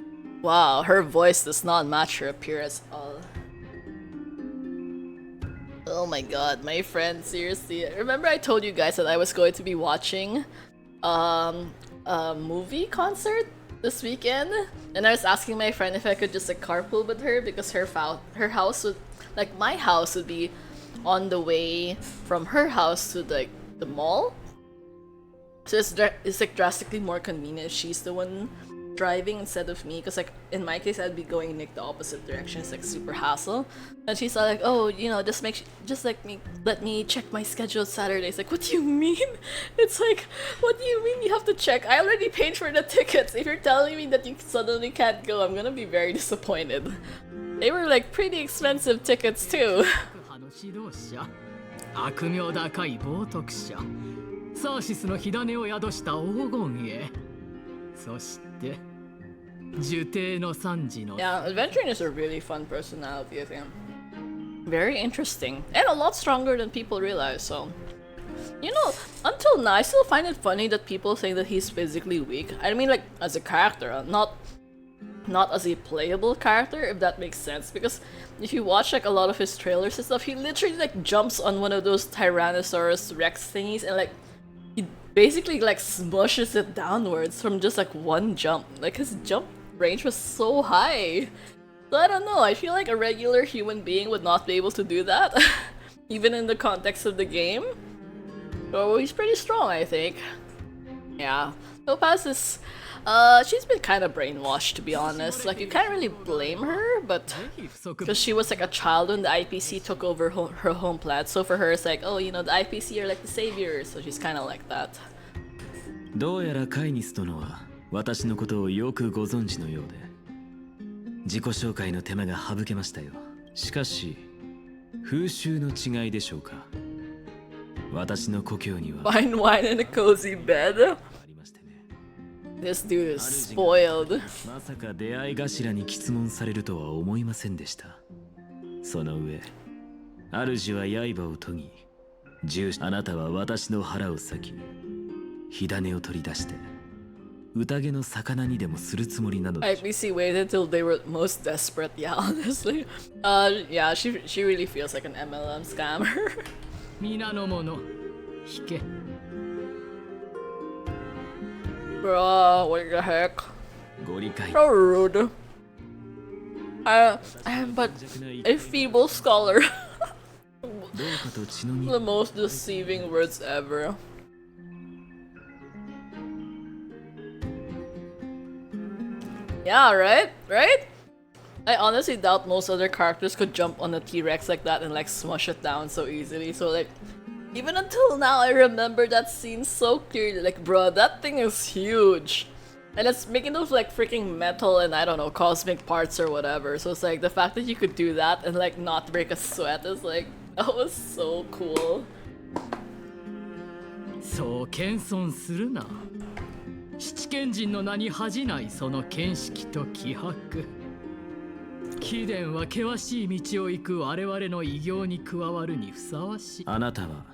Wow, her voice does not match her appearance at all. Oh my god, my friend, seriously. Remember I told you guys that I was going to be watching a movie concert this weekend? And I was asking my friend if I could just like carpool with her because her house would, like my house would be on the way from her house to like the mall. So it's like drastically more convenient if she's the one driving instead of me, because like in my case I'd be going in like the opposite direction. It's like super hassle. And she's like, oh, you know, just let me check my schedule Saturday. It's like, what do you mean? It's like, what do you mean you have to check? I already paid for the tickets. If you're telling me that you suddenly can't go, I'm gonna be very disappointed. They were like pretty expensive tickets too. の指導者、悪名高い冒涜者、サーシスの火種を宿した黄金へ、そして呪帝の惨事の。 Yeah, Adventuring is a really fun personality, I think. Very interesting. And a lot stronger than people realize, so... You know, until now, I still find it funny that people think that he's physically weak. I mean, like, as a character, not as a playable character, if that makes sense. Because if you watch, like, a lot of his trailers and stuff, he literally, like, jumps on one of those Tyrannosaurus Rex thingies and, like, he basically, like, smushes it downwards from just, like, one jump. Like, his jump range was so high. So I don't know, I feel like a regular human being would not be able to do that. Even in the context of the game. So he's pretty strong, I think. Yeah. Topaz is... she's been kind of brainwashed, to be honest. Like, you can't really blame her, but... Because she was like a child when the IPC took over her home planet. So for her, it's like, oh, you know, the IPC are like the saviors. So she's kind of like that. どうやらカイニス殿は私のことをよくご存知のようで、自己紹介の手間が省けましたよ。しかし、風習の違いでしょうか。私の故郷には Fine wine in a cozy bed. This dude is spoiled. まさか出会い頭に詰問されるとは思いませんでした。その上、主は刃を研ぎ、あなたは私の腹を裂き、火種を取り出して、宴の魚にでもするつもりなのでしょう。IPC waited till they were most desperate. Yeah, honestly. Yeah, she really feels like an MLM scammer. 皆の者、引け。Bro, what the heck? ご理解。 So rude. I am but a feeble scholar. どうかと血のに The most deceiving words ever. Yeah, right? Right? I honestly doubt most other characters could jump on a T-Rex like that and like smush it down so easily. So like, even until now, I remember that scene so clearly. Like, bro, that thing is huge. And it's making of like freaking metal and I don't know, cosmic parts or whatever. So it's like, the fact that you could do that and like not break a sweat is like, that was so cool. そう謙遜するな。七賢人の名に恥じないその見識と気迫。貴殿は険しい道を行く我々の偉業に加わるにふさわしい。あなたは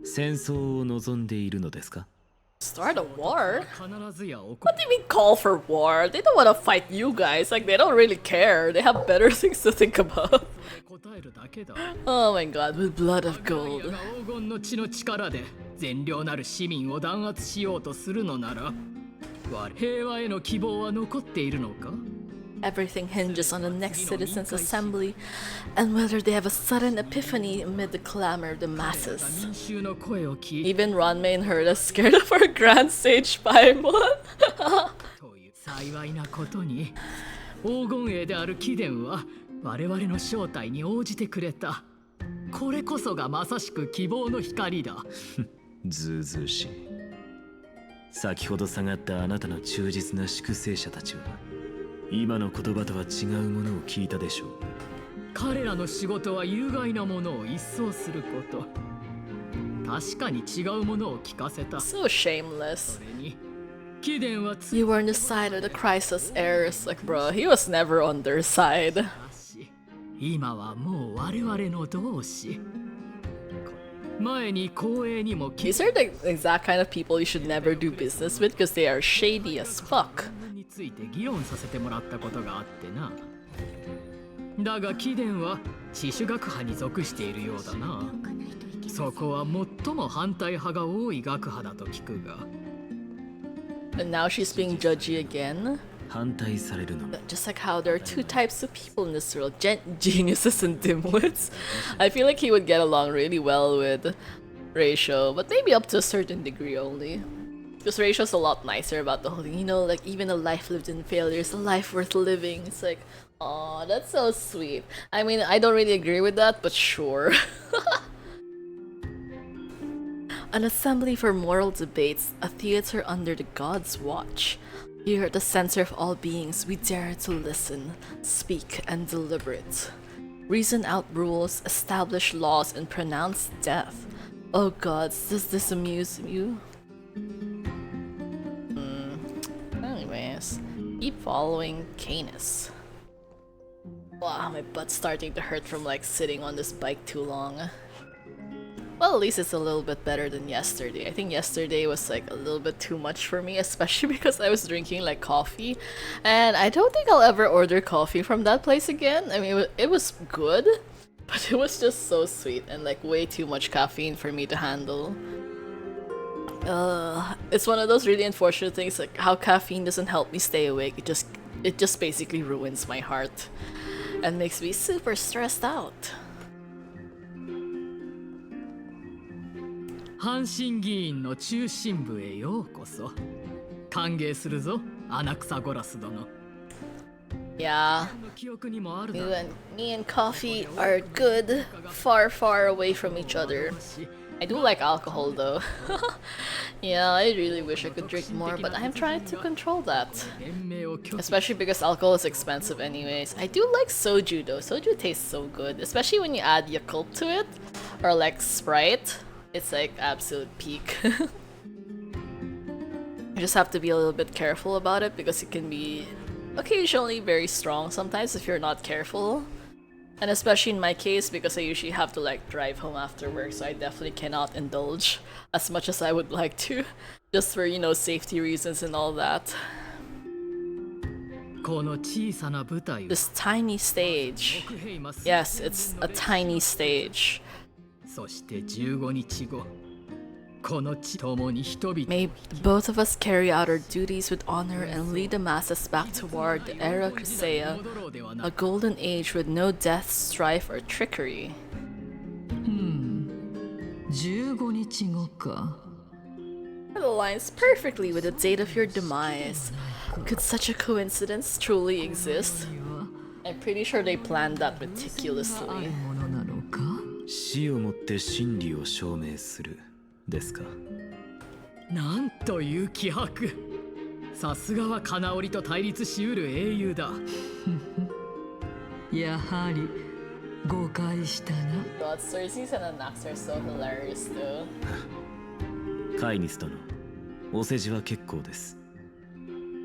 戦争を望んでいるのですか？ Start a war? 必ずや起こ What do you mean call for war? They don't want to fight you guys. Like, they don't really care. They have better things to think about. 答えるだけだ。 Oh my god, with blood of 我が gold. 黄金の血の力で善良なる市民を弾圧しようとするのなら、平和への希望は残っているのか？ Everything hinges on the next citizens' assembly and whether they have a sudden epiphany amid the clamor of the masses. 民衆の声を聞い Even Ranmei and her are scared of our Grand Sage Paimon. という幸いなことに、黄金衛である貴殿は我々の正体に応じてくれた。これこそがまさしく希望の光だ。ずうずうしい。先ほど下がったあなたの忠実な粛清者たちは今の言葉とは違うものを聞いたでしょう。彼らの仕事は有害なものを一掃すること。確かに違うものを聞かせた。 So shameless. それに、貴殿は You were on the side of the crisis heirs. Like, bro, he was never on their side. 今はもう我々の同志。前に光栄にも These are the exact kind of people you should never do business with because they are shady as fuck. について議論させてもらったことがあってな。だが貴殿は地主学派に属しているようだな。そこは最も反対派が多い学派だと聞くが。And now she's being judgy again. 反対されるの。 Just like how there are two types of people in this world, geniuses and dimwits. I feel like he would get along really well with Ratio, but maybe up to a certain degree only. Because Ratio's a lot nicer about the whole thing, you know, like even a life lived in failure is a life worth living. It's like, aw, that's so sweet. I mean, I don't really agree with that, but sure. An assembly for moral debates, a theater under the gods' watch. Here at the center of all beings, we dare to listen, speak, and deliberate. reason out rules, establish laws, and pronounce death. Oh gods, does this amuse you? Anyways, keep following Canis. Wow, my butt's starting to hurt from like sitting on this bike too long. Well, at least it's a little bit better than yesterday. I think yesterday was like a little bit too much for me, especially because I was drinking like coffee. And I don't think I'll ever order coffee from that place again. I mean, it was good, but it was just so sweet and like way too much caffeine for me to handle. It's one of those really unfortunate things, like how caffeine doesn't help me stay awake. It just basically ruins my heart and makes me super stressed out. 阪神議員の中心部へようこそ。歓迎するぞ、アナクサゴラス殿。 Yeah, 記憶にもあるだ me and coffee are good, far, far away from each other. I do like alcohol though. Yeah, I really wish I could drink more, but I'm trying to control that. Especially because alcohol is expensive anyways. I do like soju though. Soju tastes so good, especially when you add Yakult to it, or like Sprite. It's like absolute peak. You just have to be a little bit careful about it because it can be occasionally very strong sometimes if you're not careful. And especially in my case, because I usually have to like drive home after work, so I definitely cannot indulge as much as I would like to, just for, you know, safety reasons and all that. This tiny stage. Yes, it's a tiny stage. May both of us carry out our duties with honor and lead the masses back toward the AR60, a golden age with no death, strife, or trickery. 15日後か。 It aligns perfectly with the date of your demise. Could such a coincidence truly exist? I'm pretty sure they planned that meticulously. 死をもって真理を証明するですか。なんという気迫。さすがは金織と対立しうる英雄だ。やはり誤解したな。God, Cersei's and Anaxa are so hilarious though. カイニス殿、お世辞は結構です。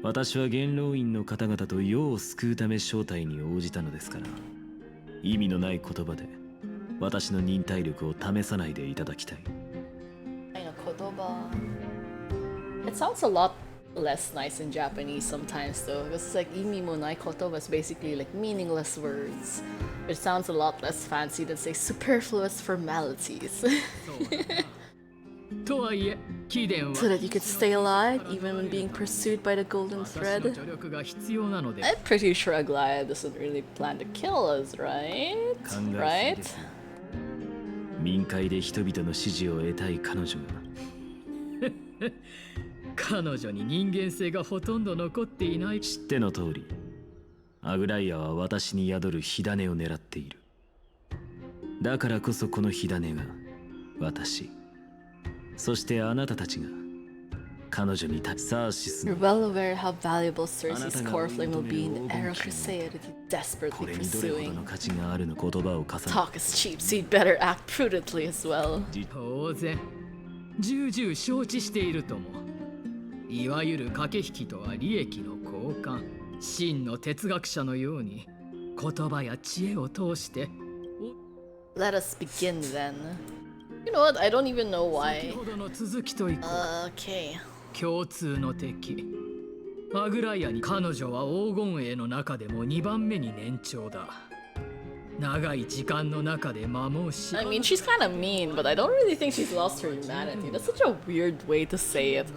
私は元老院の方々と世を救うため招待に応じたのですから、意味のない言葉で私の忍耐力を試さないでいただきたい。It sounds a lot less nice in Japanese sometimes though, because it's like imi mo nai kotoba is basically like meaningless words. It sounds a lot less fancy than say superfluous formalities. So that you could stay alive even when being pursued by the golden thread. I'm pretty sure Aglaya doesn't really plan to kill us, right? Right? 民会で人々の支持を得たい彼女が彼女に人間性がほとんど残っていない。知っての通り、アグライアは私に宿る火種を狙っている。だからこそこの火種が私、そしてあなたたちが彼女にサーシス You're well aware how valuable Cersei's core flame will be in the AR60 that you're desperately pursuing. Talk is cheap, so you'd better act prudently as well. 当然、重々承知しているとも。いわゆる駆け引きとは利益の交換。真の哲学者のように言葉や知恵を通して。Let us begin then. You know what? I don't even know why. Okay. 共通の敵。アグライアに彼女は黄金栄の中でも2番目に年長だ。長い時間の中で摩耗し。I mean, she's kind of mean, but I don't really think she's lost her humanity. That's such a weird way to say it.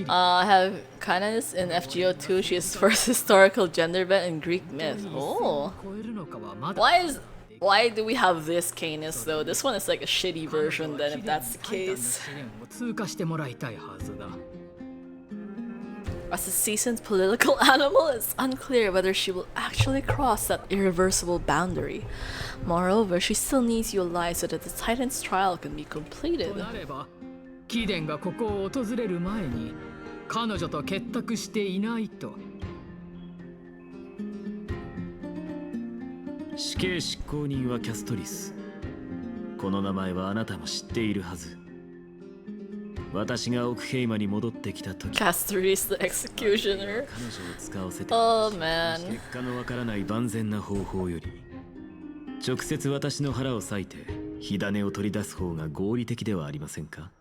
I have Canis in FGO2. She is first historical gender bent in Greek myth. Oh. Why do we have this Canis though? This one is like a shitty version then if that's the case. As a seasoned political animal, it's unclear whether she will actually cross that irreversible boundary. Moreover, she still needs you alive so that the Titan's trial can be completed. 貴殿がここを訪れる前に彼女と結託していないと。死刑執行人はキャストリス。この名前はあなたも知っているはず。私がオクヘイマに戻ってきた時、 Castoris the Executioner. 彼女を使わせて、 Oh man. 結果のわからない万全な方法より直接私の腹を裂いて火種を取り出す方が合理的ではありませんか？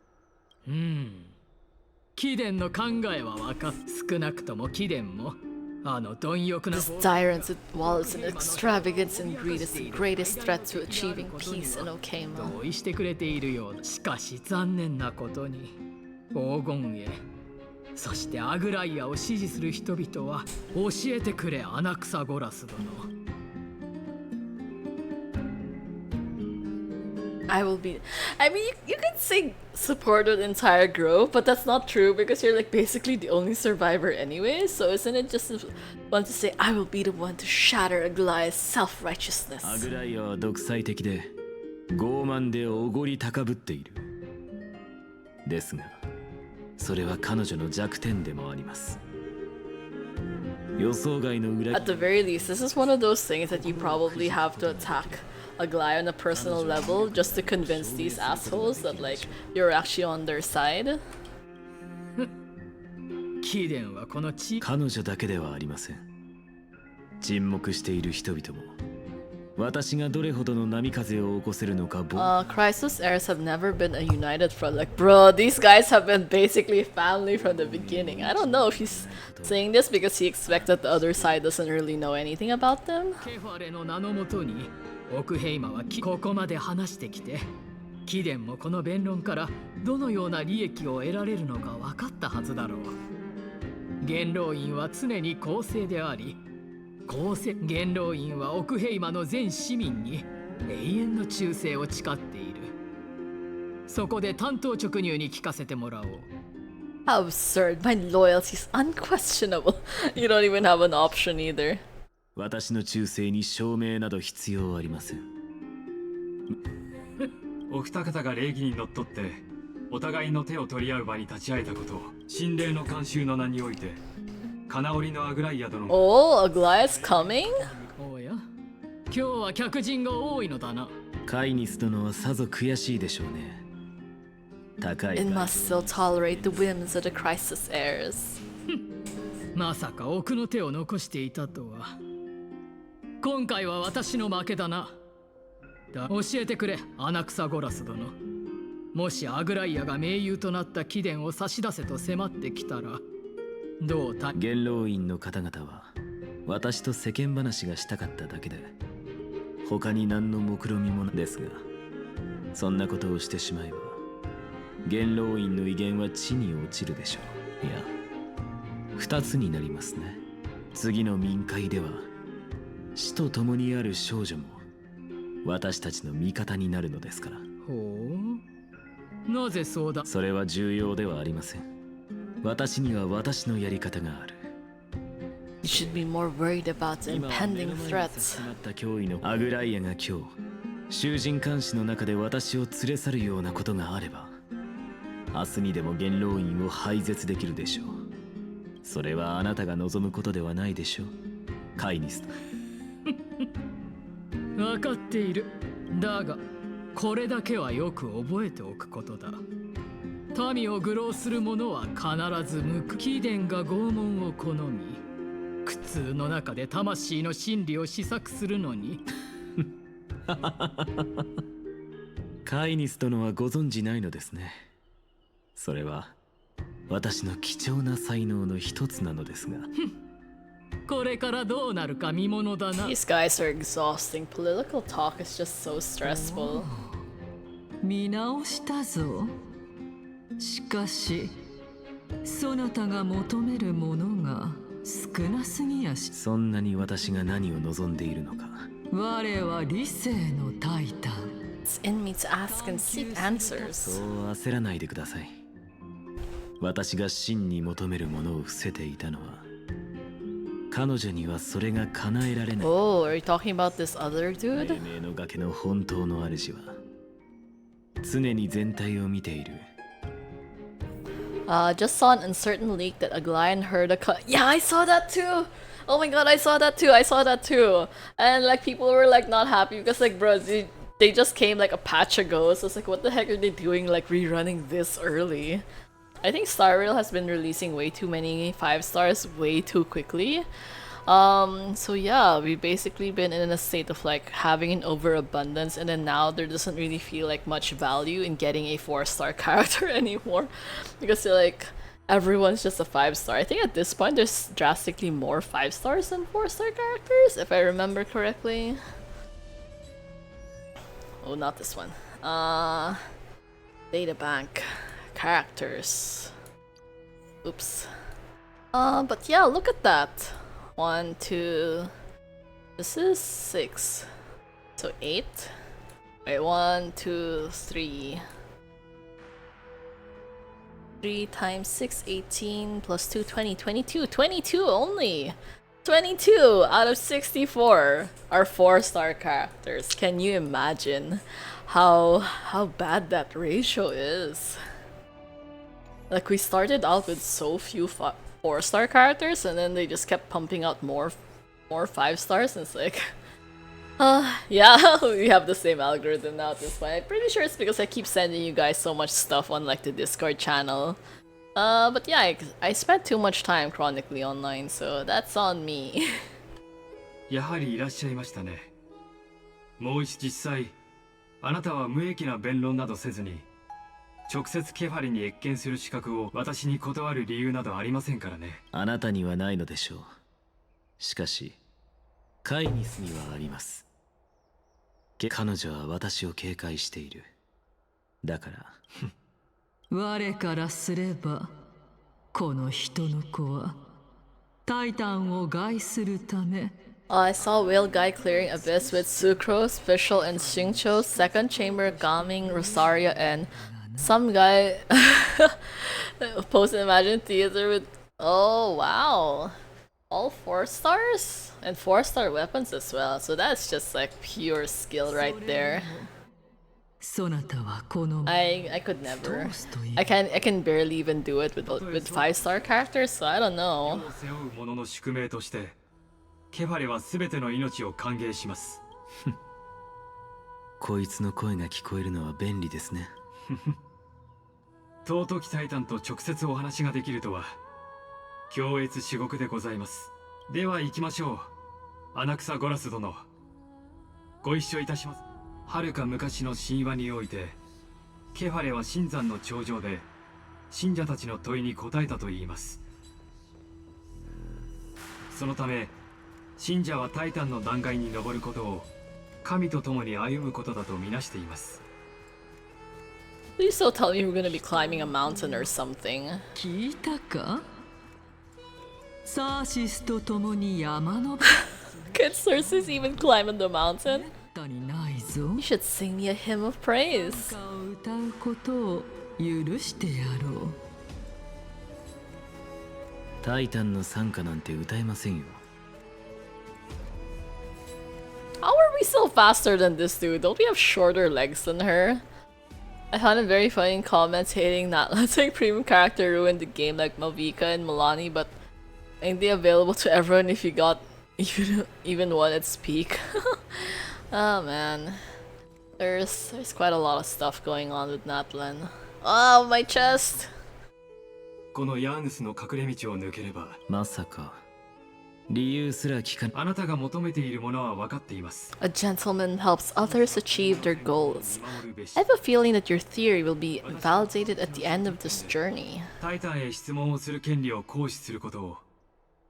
貴殿の考えは分かっ。少なくとも貴殿もあの貪欲な This tyrant's wallets and extravagance and greed is the greatest threat to achieving peace in Okama. 同意してくれているようだ。しかし残念なことに黄金へ、そしてアグライアを支持する人々は教えてくれ、アナクサゴラス殿。I will be. I mean, you could say support the entire group, but that's not true because you're like basically the only survivor anyway. So isn't it just one to say, I will be the one to shatter Aglaya's self-righteousness? アグライアは独裁的で傲慢でおごり高ぶっている。ですがそれは彼女の弱点でもあります。予想外の裏 At the very least, this is one of those things that you probably have to attack Aglaya on a personal level just to convince these assholes that like you're actually on their side. 貴殿はこの地、彼女だけではありません。沈黙している人々も私がどれほどの波風を起こせるのか。Crisis heirs have never been a united front. Like, bro, these guys have been basically family from the beginning. I don't know if he's saying this because he expects that the other side doesn't really know anything about them. ケファレの名のもとにオクヘイマはここまで話してきて、貴殿もこの弁論からどのような利益を得られるのか分かったはずだろう。元老院は常に公正であり、元老院はオクヘイマの全市民に永遠の忠誠を誓っている。そこで単刀直入に聞かせてもらおう。How absurd. My loyalty is unquestionable. You don't even have an option either. 私の忠誠に証明など必要ありません。お二方が礼儀にのっとってお互いの手を取り合う場に立ち会えたことを神霊の慣習の名において金織りのアグライア殿。 Oh, Aglaya's coming? おや、今日は客人が多いのだな。カイニス殿はさぞ悔しいでしょうね。高い。 It must still tolerate the whims of the crisis heirs. まさか奥の手を残していたとは。今回は私の負けだな。教えてくれ、アナクサゴラス殿。もしアグライアが盟友となった貴殿を差し出せと迫ってきたら、どうた。元老院の方々は私と世間話がしたかっただけで他に何の目論みもないですが、そんなことをしてしまえば元老院の威厳は地に落ちるでしょう。いや、二つになりますね。次の民会では死と共にある少女も私たちの味方になるのですから。ほう、なぜそうだ。それは重要ではありません。私には私のやり方がある。 You should be more worried about the impending threats. 脅威のアグライアが今日囚人監視の中で私を連れ去るようなことがあれば、明日にでも元老院を廃絶できるでしょう。それはあなたが望むことではないでしょう、カイニス。分かっている。だがこれだけはよく覚えておくことだ。民を愚弄する者は必ず無垢。貴殿が拷問を好み、苦痛の中で魂の真理を思索するのに。カイニス殿はご存じないのですね。それは私の貴重な才能の一つなのですが。これからどうなるか見ものだな。 These guys are exhausting. Political talk is just so stressful. 見直したぞ。しかしそなたが求めるものが少なすぎやし。そんなに私が何を望んでいるのか。我は理性のタイタン。 It's in me to ask and seek answers. そう焦らないでください。私が真に求めるものを伏せていたのは、彼女にはそれが叶えられない。 Oh, are you talking about this other dude? 生命の崖の本当の主は常に全体を見ている。Just saw an uncertain leak that Aglaya heard a cut. Yeah, I saw that too. Oh my god, I saw that too. I saw that too. And like people were like not happy because like bro, they just came like a patch ago. So it's like what the heck are they doing like rerunning this early? I think Star Rail has been releasing way too many 5 stars way too quickly. So yeah, we've basically been in a state of like having an overabundance, and then now there doesn't really feel like much value in getting a 4-star character anymore because they're like everyone's just a 5-star. I think at this point there's drastically more 5 stars than 4-star characters, if I remember correctly. Oh, not this one. Data bank characters. Oops. But yeah, look at that. 1, 2. This is 6. So 8. Wait, 1, 2, 3. 3 times 6, 18 plus 2, 20, 22. 22 only! 22 out of 64 are 4-star characters. Can you imagine how bad that ratio is? Like we started out with so few 4-star characters, and then they just kept pumping out more 5-stars, and it's like, yeah, we have the same algorithm now at this point. I'm pretty sure it's because I keep sending you guys so much stuff on like the Discord channel. But yeah, I spent too much time chronically online, so that's on me. やはりいらっしゃいましたね。もう実際、あなたは無益な弁論などせずに、直接ケファリに謁見する資格を私に断る理由などありませんからね。あなたにはないのでしょう。しかし、カイニスにはあります。彼女は私を警戒している。だから。我からすればこの人の子はタイタンを害するため I saw Whale Guy clearing Abyss with Sucrose, Fischl, and Xingqiu, Second Chamber, Gaming, Rosaria, and some guy post-Imagine Theater with... Oh, wow. All 4-stars? And 4-star weapons as well, so that's just like pure skill right there. I could never. I can barely even do it with 5-star characters, so I don't know. ケファレは全ての命を歓迎します。こいつの声が聞こえるのは便利ですね。尊きタイタンと直接お話ができるとは強越至極でございます。では行きましょう。アナクサゴラス殿、ご一緒いたします。遥か昔の神話において、ケファレは神山の頂上で信者たちの問いに答えたといいます。そのため信者はタイタンの断崖に登ることを神と共に歩むことだとみなしています。Please don't tell me we're gonna be climbing a mountain or something. 聞いたか？サーシスと共に山登る。Can Cersei even climb on the mountain? にないぞ。You should sing me a hymn of praise. 歌うことを許してやろう。タイタンの賛歌なんて歌えませんよ。How are we still faster than this dude? Don't we have shorter legs than her? I found it very funny in comments hating that let's say premium character ruined the game like Malvika and Milani, but ain't they available to everyone if you got even one at its peak? Oh man. There's quite a lot of stuff going on with Natlan. Oh, my chest! このヤーヌスの隠れ道を抜ければ、まさか理由すら聞かない。あなたが求めているものは分かっています。A gentleman helps others achieve their goals. I have a feeling that your theory will be validated at the end of this journey. タイタンへ質問をする権利を行使することを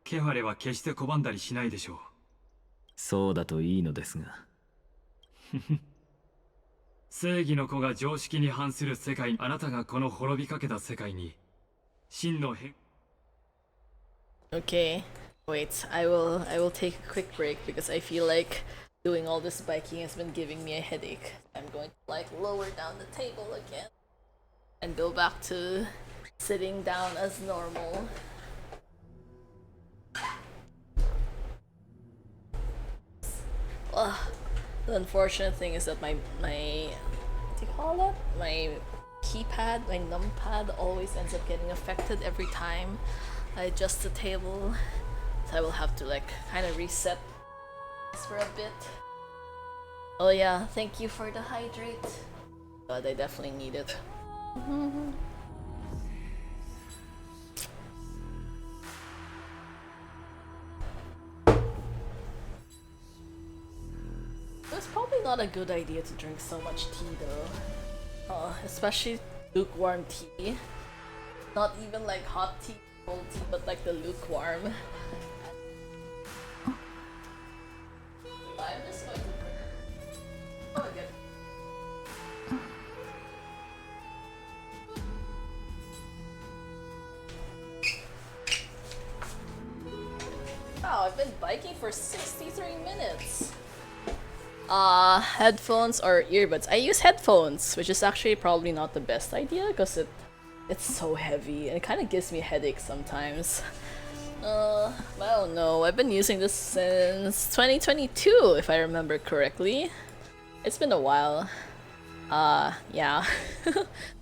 ケファレは決して拒んだりしないでしょう。そうだといいのですが。正義の子が常識に反する世界、あなたがこの滅びかけた世界に真の変。 Okay, wait. I will take a quick break because I feel like doing all this biking has been giving me a headache. I'm going to like lower down the table again and go back to sitting down as normal. Ugh. The unfortunate thing is that my what do you call that? My keypad, my numpad always ends up getting affected every time I adjust the table. I will have to like kind of reset this for a bit. Oh yeah, thank you for the hydrate. But I definitely need it. It's probably not a good idea to drink so much tea though. Especially lukewarm tea. Not even like hot tea, cold tea, but like the lukewarm. I'm just going to drink. Oh, good. Wow, I've been biking for 63 minutes. Headphones or earbuds? I use headphones, which is actually probably not the best idea because it's so heavy and it kind of gives me headaches sometimes. I don't know. I've been using this since 2022, if I remember correctly. It's been a while. Yeah.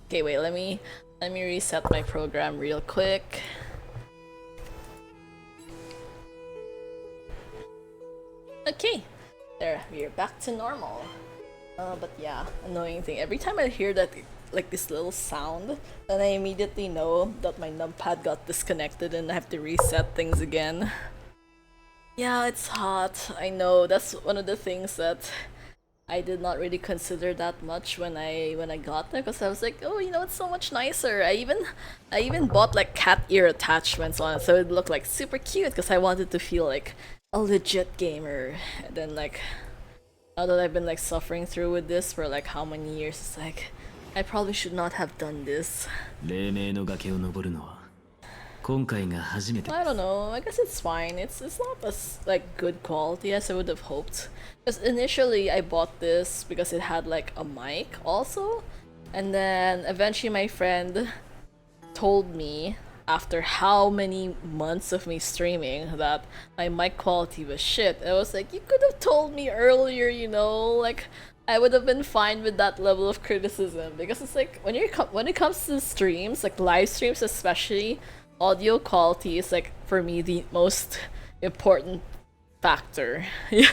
Okay, wait. Let me reset my program real quick. Okay. There, we're back to normal. But yeah, annoying thing. Every time I hear that, like this little sound, then I immediately know that my numpad got disconnected and I have to reset things again. Yeah, it's hot. I know. That's one of the things that I did not really consider that much when I got there, because I was like, oh, you know, it's so much nicer. I even bought like cat ear attachments on it so it looked like super cute because I wanted to feel like a legit gamer. And then like now that I've been like suffering through with this for like how many years, it's like I probably should not have done this. I don't know, I guess it's fine. It's not as like good quality as I would have hoped. Because initially I bought this because it had like a mic also. And then eventually my friend told me after how many months of me streaming that my mic quality was shit. I was like, you could have told me earlier, you know, like I would have been fine with that level of criticism, because it's like when it comes to streams, like live streams especially, audio quality is like for me the most important factor. Yeah.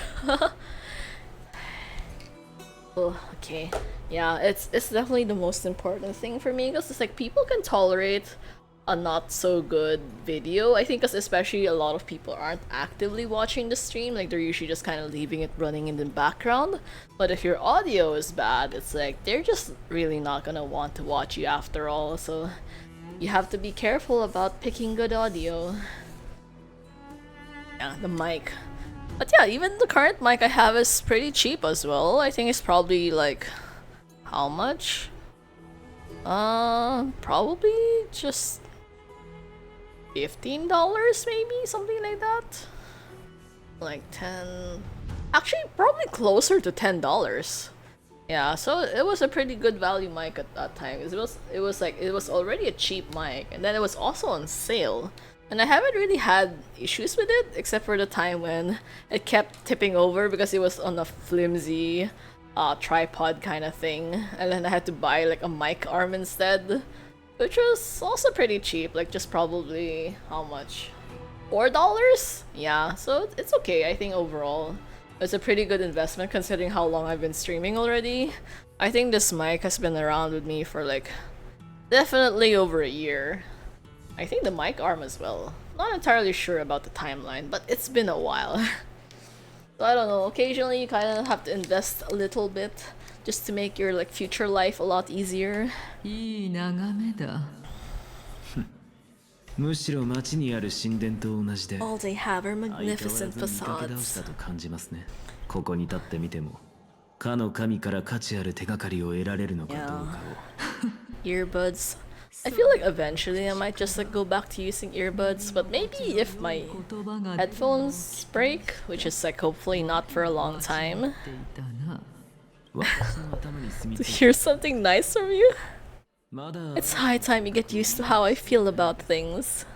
Oh, okay. Yeah, it's definitely the most important thing for me, because it's like people can tolerate a not so good video, I think, because especially a lot of people aren't actively watching the stream, like they're usually just kind of leaving it running in the background. But if your audio is bad, it's like they're just really not gonna want to watch you after all, so you have to be careful about picking good audio. Yeah, the mic. But yeah, even the current mic I have is pretty cheap as well. I think it's probably like, how much? Probably just $15 maybe, something like that. Like 10, actually probably closer to $10. Yeah, so it was a pretty good value mic at that time. It was already a cheap mic, and then it was also on sale. And I haven't really had issues with it, except for the time when it kept tipping over because it was on a flimsy tripod kind of thing, and then I had to buy like a mic arm instead, which was also pretty cheap, like just probably, how much? $4? Yeah, so it's okay. I think overall it's a pretty good investment considering how long I've been streaming already. I think this mic has been around with me for like definitely over a year. I think the mic arm as well. Not entirely sure about the timeline, but it's been a while. So I don't know, occasionally you kind of have to invest a little bit just to make your like future life a lot easier. いい眺めだ。むしろ町にある神殿と同じで All they have are 相変わら magnificent ず見かけ倒し facades. たと感じますね。ここに立ってみてもかの神から価値ある手がかりを得られるのかどうかを。Earbuds. I feel like eventually I might just like go back to using earbuds, but maybe if my headphones break, which is like hopefully not for a long time. 私の頭に住み To 着い hear something nice from you? まだ It's high time you get used to how I feel about things.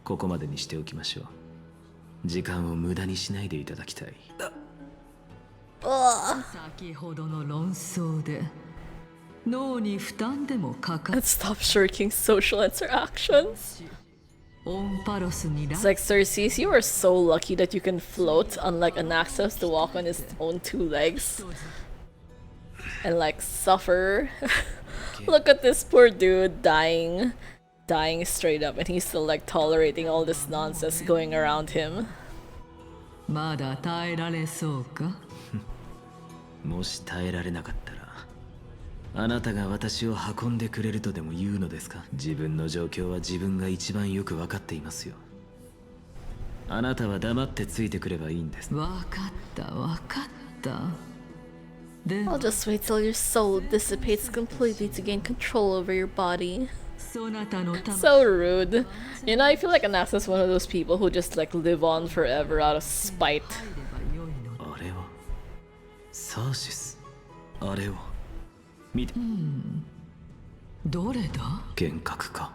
ここまでにしておきましょう。時間を無駄にしないでいただきたい。先ほどの論争で脳に負担でもかか And stop shirking social interactions. オンパロスに It's like Cersei, you are so lucky that you can float, unlike Anaxos to walk on his own two legs and like suffer. Look at this poor dude dying straight up, and he's still like tolerating all this nonsense going around him. まだ耐えられそうか？もし耐えられなかったら、あなたが私を運んでくれるとでも言うのですか？自分の状況は自分が一番よく分かっていますよ。あなたは黙ってついてくればいいんです。分かった分かった。で I'll just wait till your soul dissipates completely to gain control over your body. そなたのため So rude. You know, I feel like Anaxa's one of those people who just like live on forever out of spite. あれはサーシス。あれを見て。どれだ？幻覚か。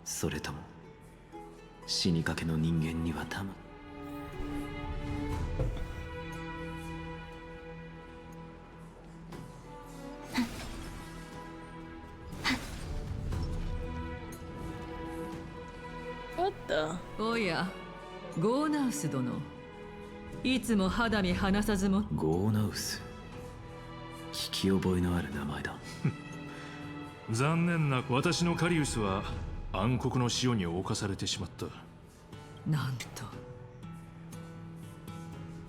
それとも死にかけの人間にはたま。What the? おや、ゴーナウス殿。いつも肌身離さずも。ゴーナウス。聞き覚えのある名前だ。残念な私のカリウスは暗黒の潮に侵されてしまった。なんと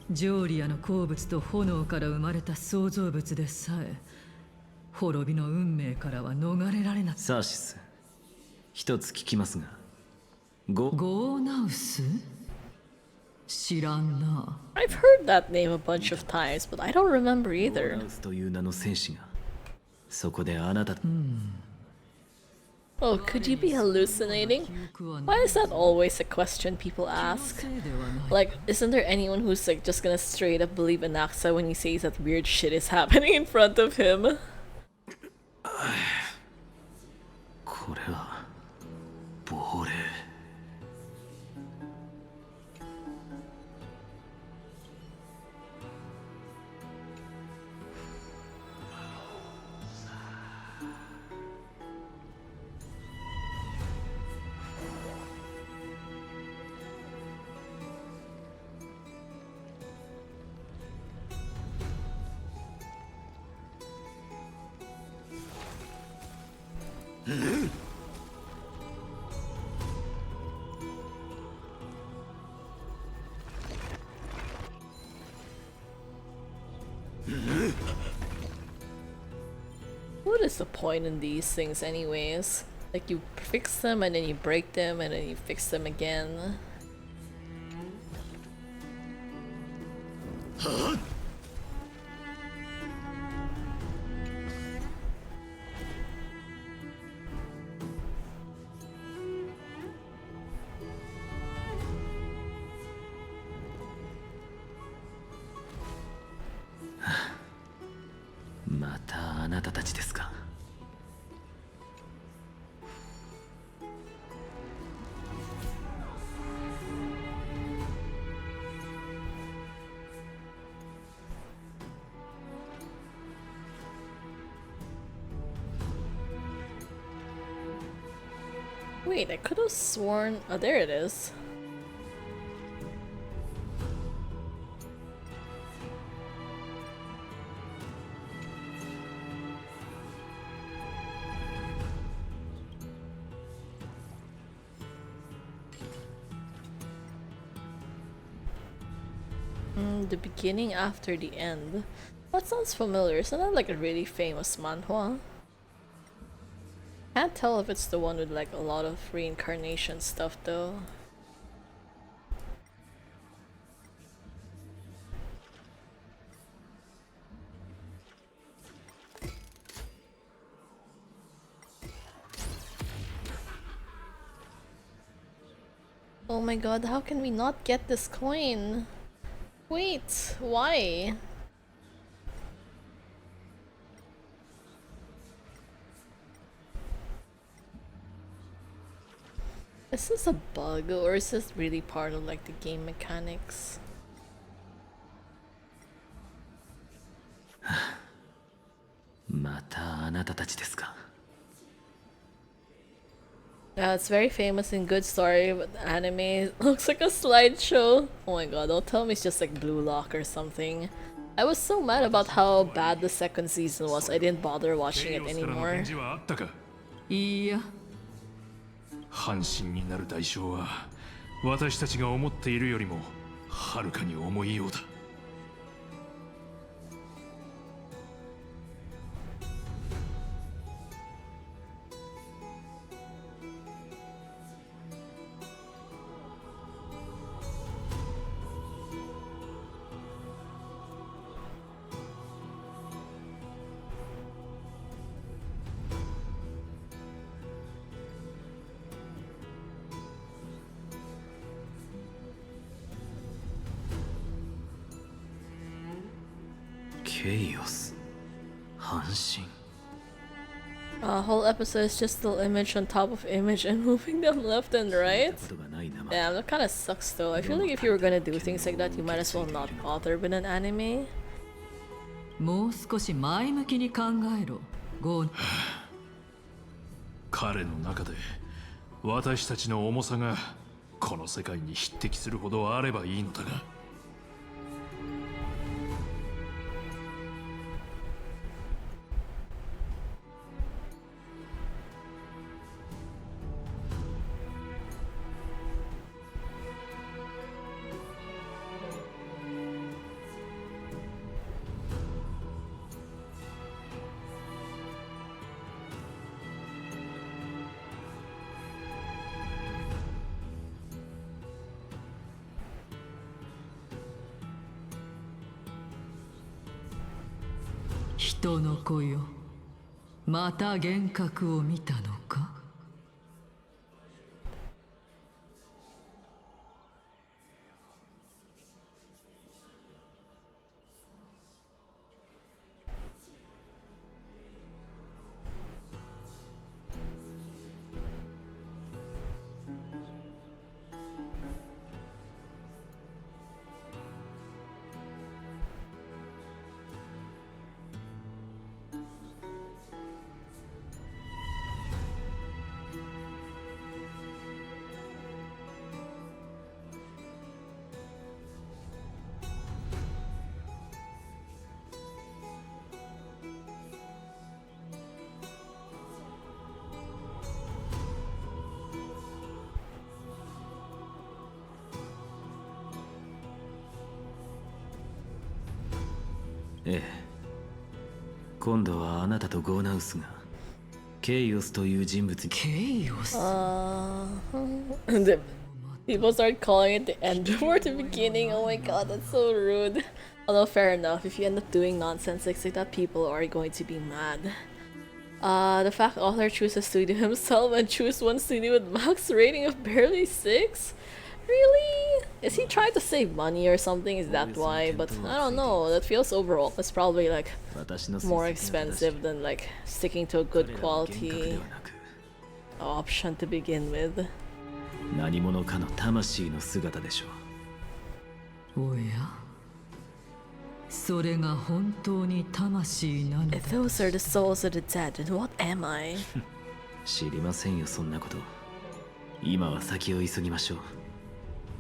ジョーリアの鉱物と炎から生まれた創造物でさえ滅びの運命からは逃れられなかった。サーシス、一つ聞きますが、ゴーナウス？知らんな。I've heard that name a bunch of times, but I don't remember ゴー either. ナウスという名の戦士がそこであなたと、Oh, could you be hallucinating? Why is that always a question people ask? Like, isn't there anyone who's like just gonna straight up believe Anaxa when he says that weird shit is happening in front of him? これは亡霊。What is the point in these things anyways? Like you fix them and then you break them and then you fix them again. Ugh. またあなたたちですか。Wait, I could have sworn. Oh, there it is. The beginning after the end. That sounds familiar. Isn't that like a really famous manhwa? Can't tell if it's the one with like a lot of reincarnation stuff though. Oh my god, how can we not get this coin? Wait, why? Is this a bug or is this really part of like the game mechanics? またあなたたちですか。Yeah, it's very famous and good story, but the anime looks like a slideshow. Oh my god, don't tell me it's just like Blue Lock or something. I was so mad about how bad the second season was, I didn't bother watching it anymore. いいや、半身になる代償は私たちが思っているよりもはるかに重いようだ。ケイオス、半身。Whole episode is just still image on top of image and moving them left and right. Damn, that kind of sucks though. I feel like if you were gonna do things like that, you might as well not bother with an anime. もう少し前向きに考えろ。ゴー。彼の中で私たちの重さがこの世界に匹敵するほどあればいいのだが。人の子よ、また幻覚を見たのか。ええ、今度はあなたとゴーナウスがケイオスという人物に。ケイオス。The people start calling it the end before the beginning. Oh my god, that's so rude. Although fair enough, if you end up doing nonsense like that, people are going to be mad. The fact author chooses a studio himself and choose one studio with max rating of barely 6? Really? Is he trying to save money or something? Is that why? But I don't know, that feels overall it's probably like more expensive than like sticking to a good quality option to begin with. 何者かの魂の姿でしょう。おや、それが本当に魂なのだ。 If those are the souls of the dead, then what am I? 知りませんよ、そんなこと。今は先を急ぎましょう。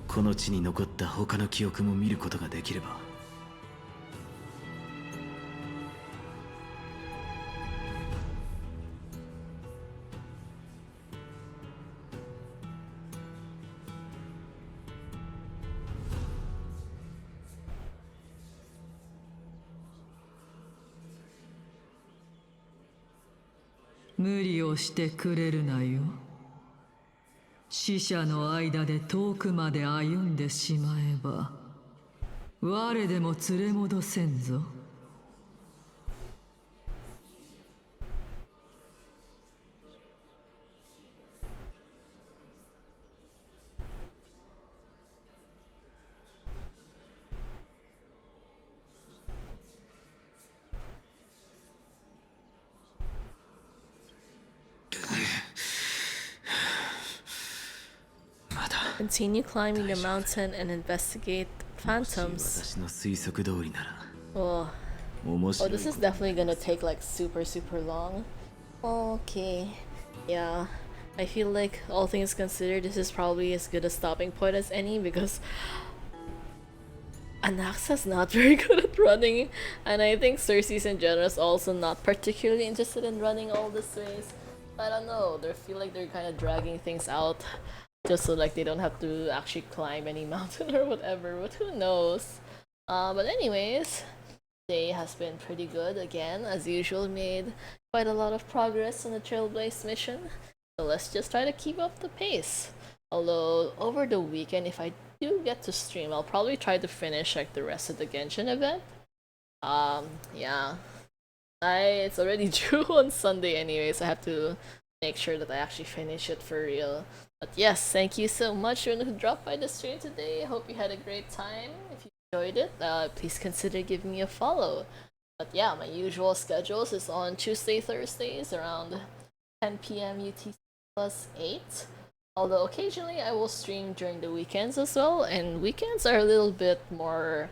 この地に残った他の記憶も見ることができれば。無理をしてくれるなよ。死者の間で遠くまで歩んでしまえば我でも連れ戻せんぞ。Continue climbing the mountain and investigate phantoms. 私の推測通りなら。Oh, this is definitely gonna take like super long. Okay, yeah. I feel like all things considered, this is probably as good a stopping point as any because Anaxa's not very good at running, and I think Cersei's in general is also not particularly interested in running all this race. I don't know, they feel like they're kind of dragging things out just so like they don't have to actually climb any mountain or whatever, but who knows. But anyways, day has been pretty good again, as usual. Made quite a lot of progress on the Trailblaze mission, so let's just try to keep up the pace. Although over the weekend, if I do get to stream, I'll probably try to finish like the rest of the Genshin event. Yeah, it's already due on Sunday anyway, so I have to make sure that I actually finish it for real. But yes, thank you so much for who dropped by the stream today. Hope you had a great time. If you enjoyed it, please consider giving me a follow. But yeah, my usual schedules is on Tuesday, Thursdays around 10 p.m. UTC plus 8. Although occasionally I will stream during the weekends as well, and weekends are a little bit more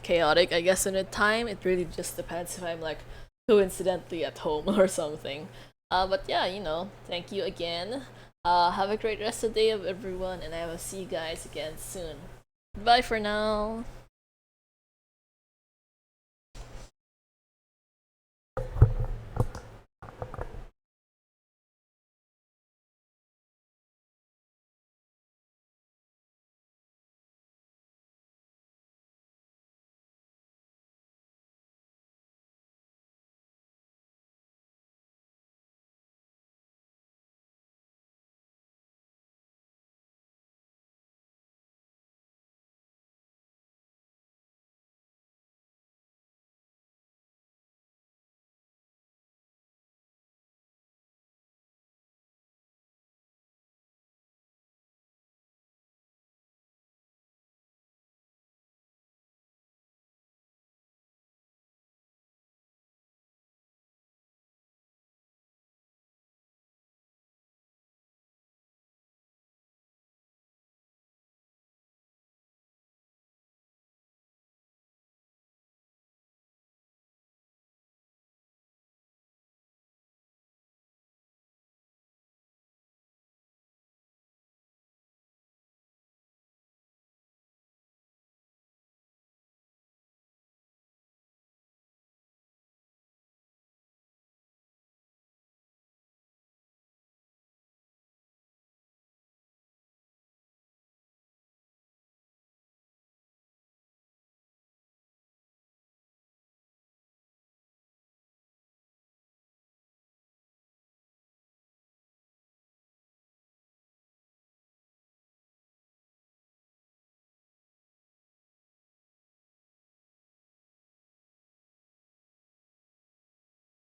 chaotic, I guess, in a time. It really just depends if I'm like coincidentally at home or something. But yeah, you know, thank you again. Have a great rest of the day of everyone, and I will see you guys again soon. Bye for now.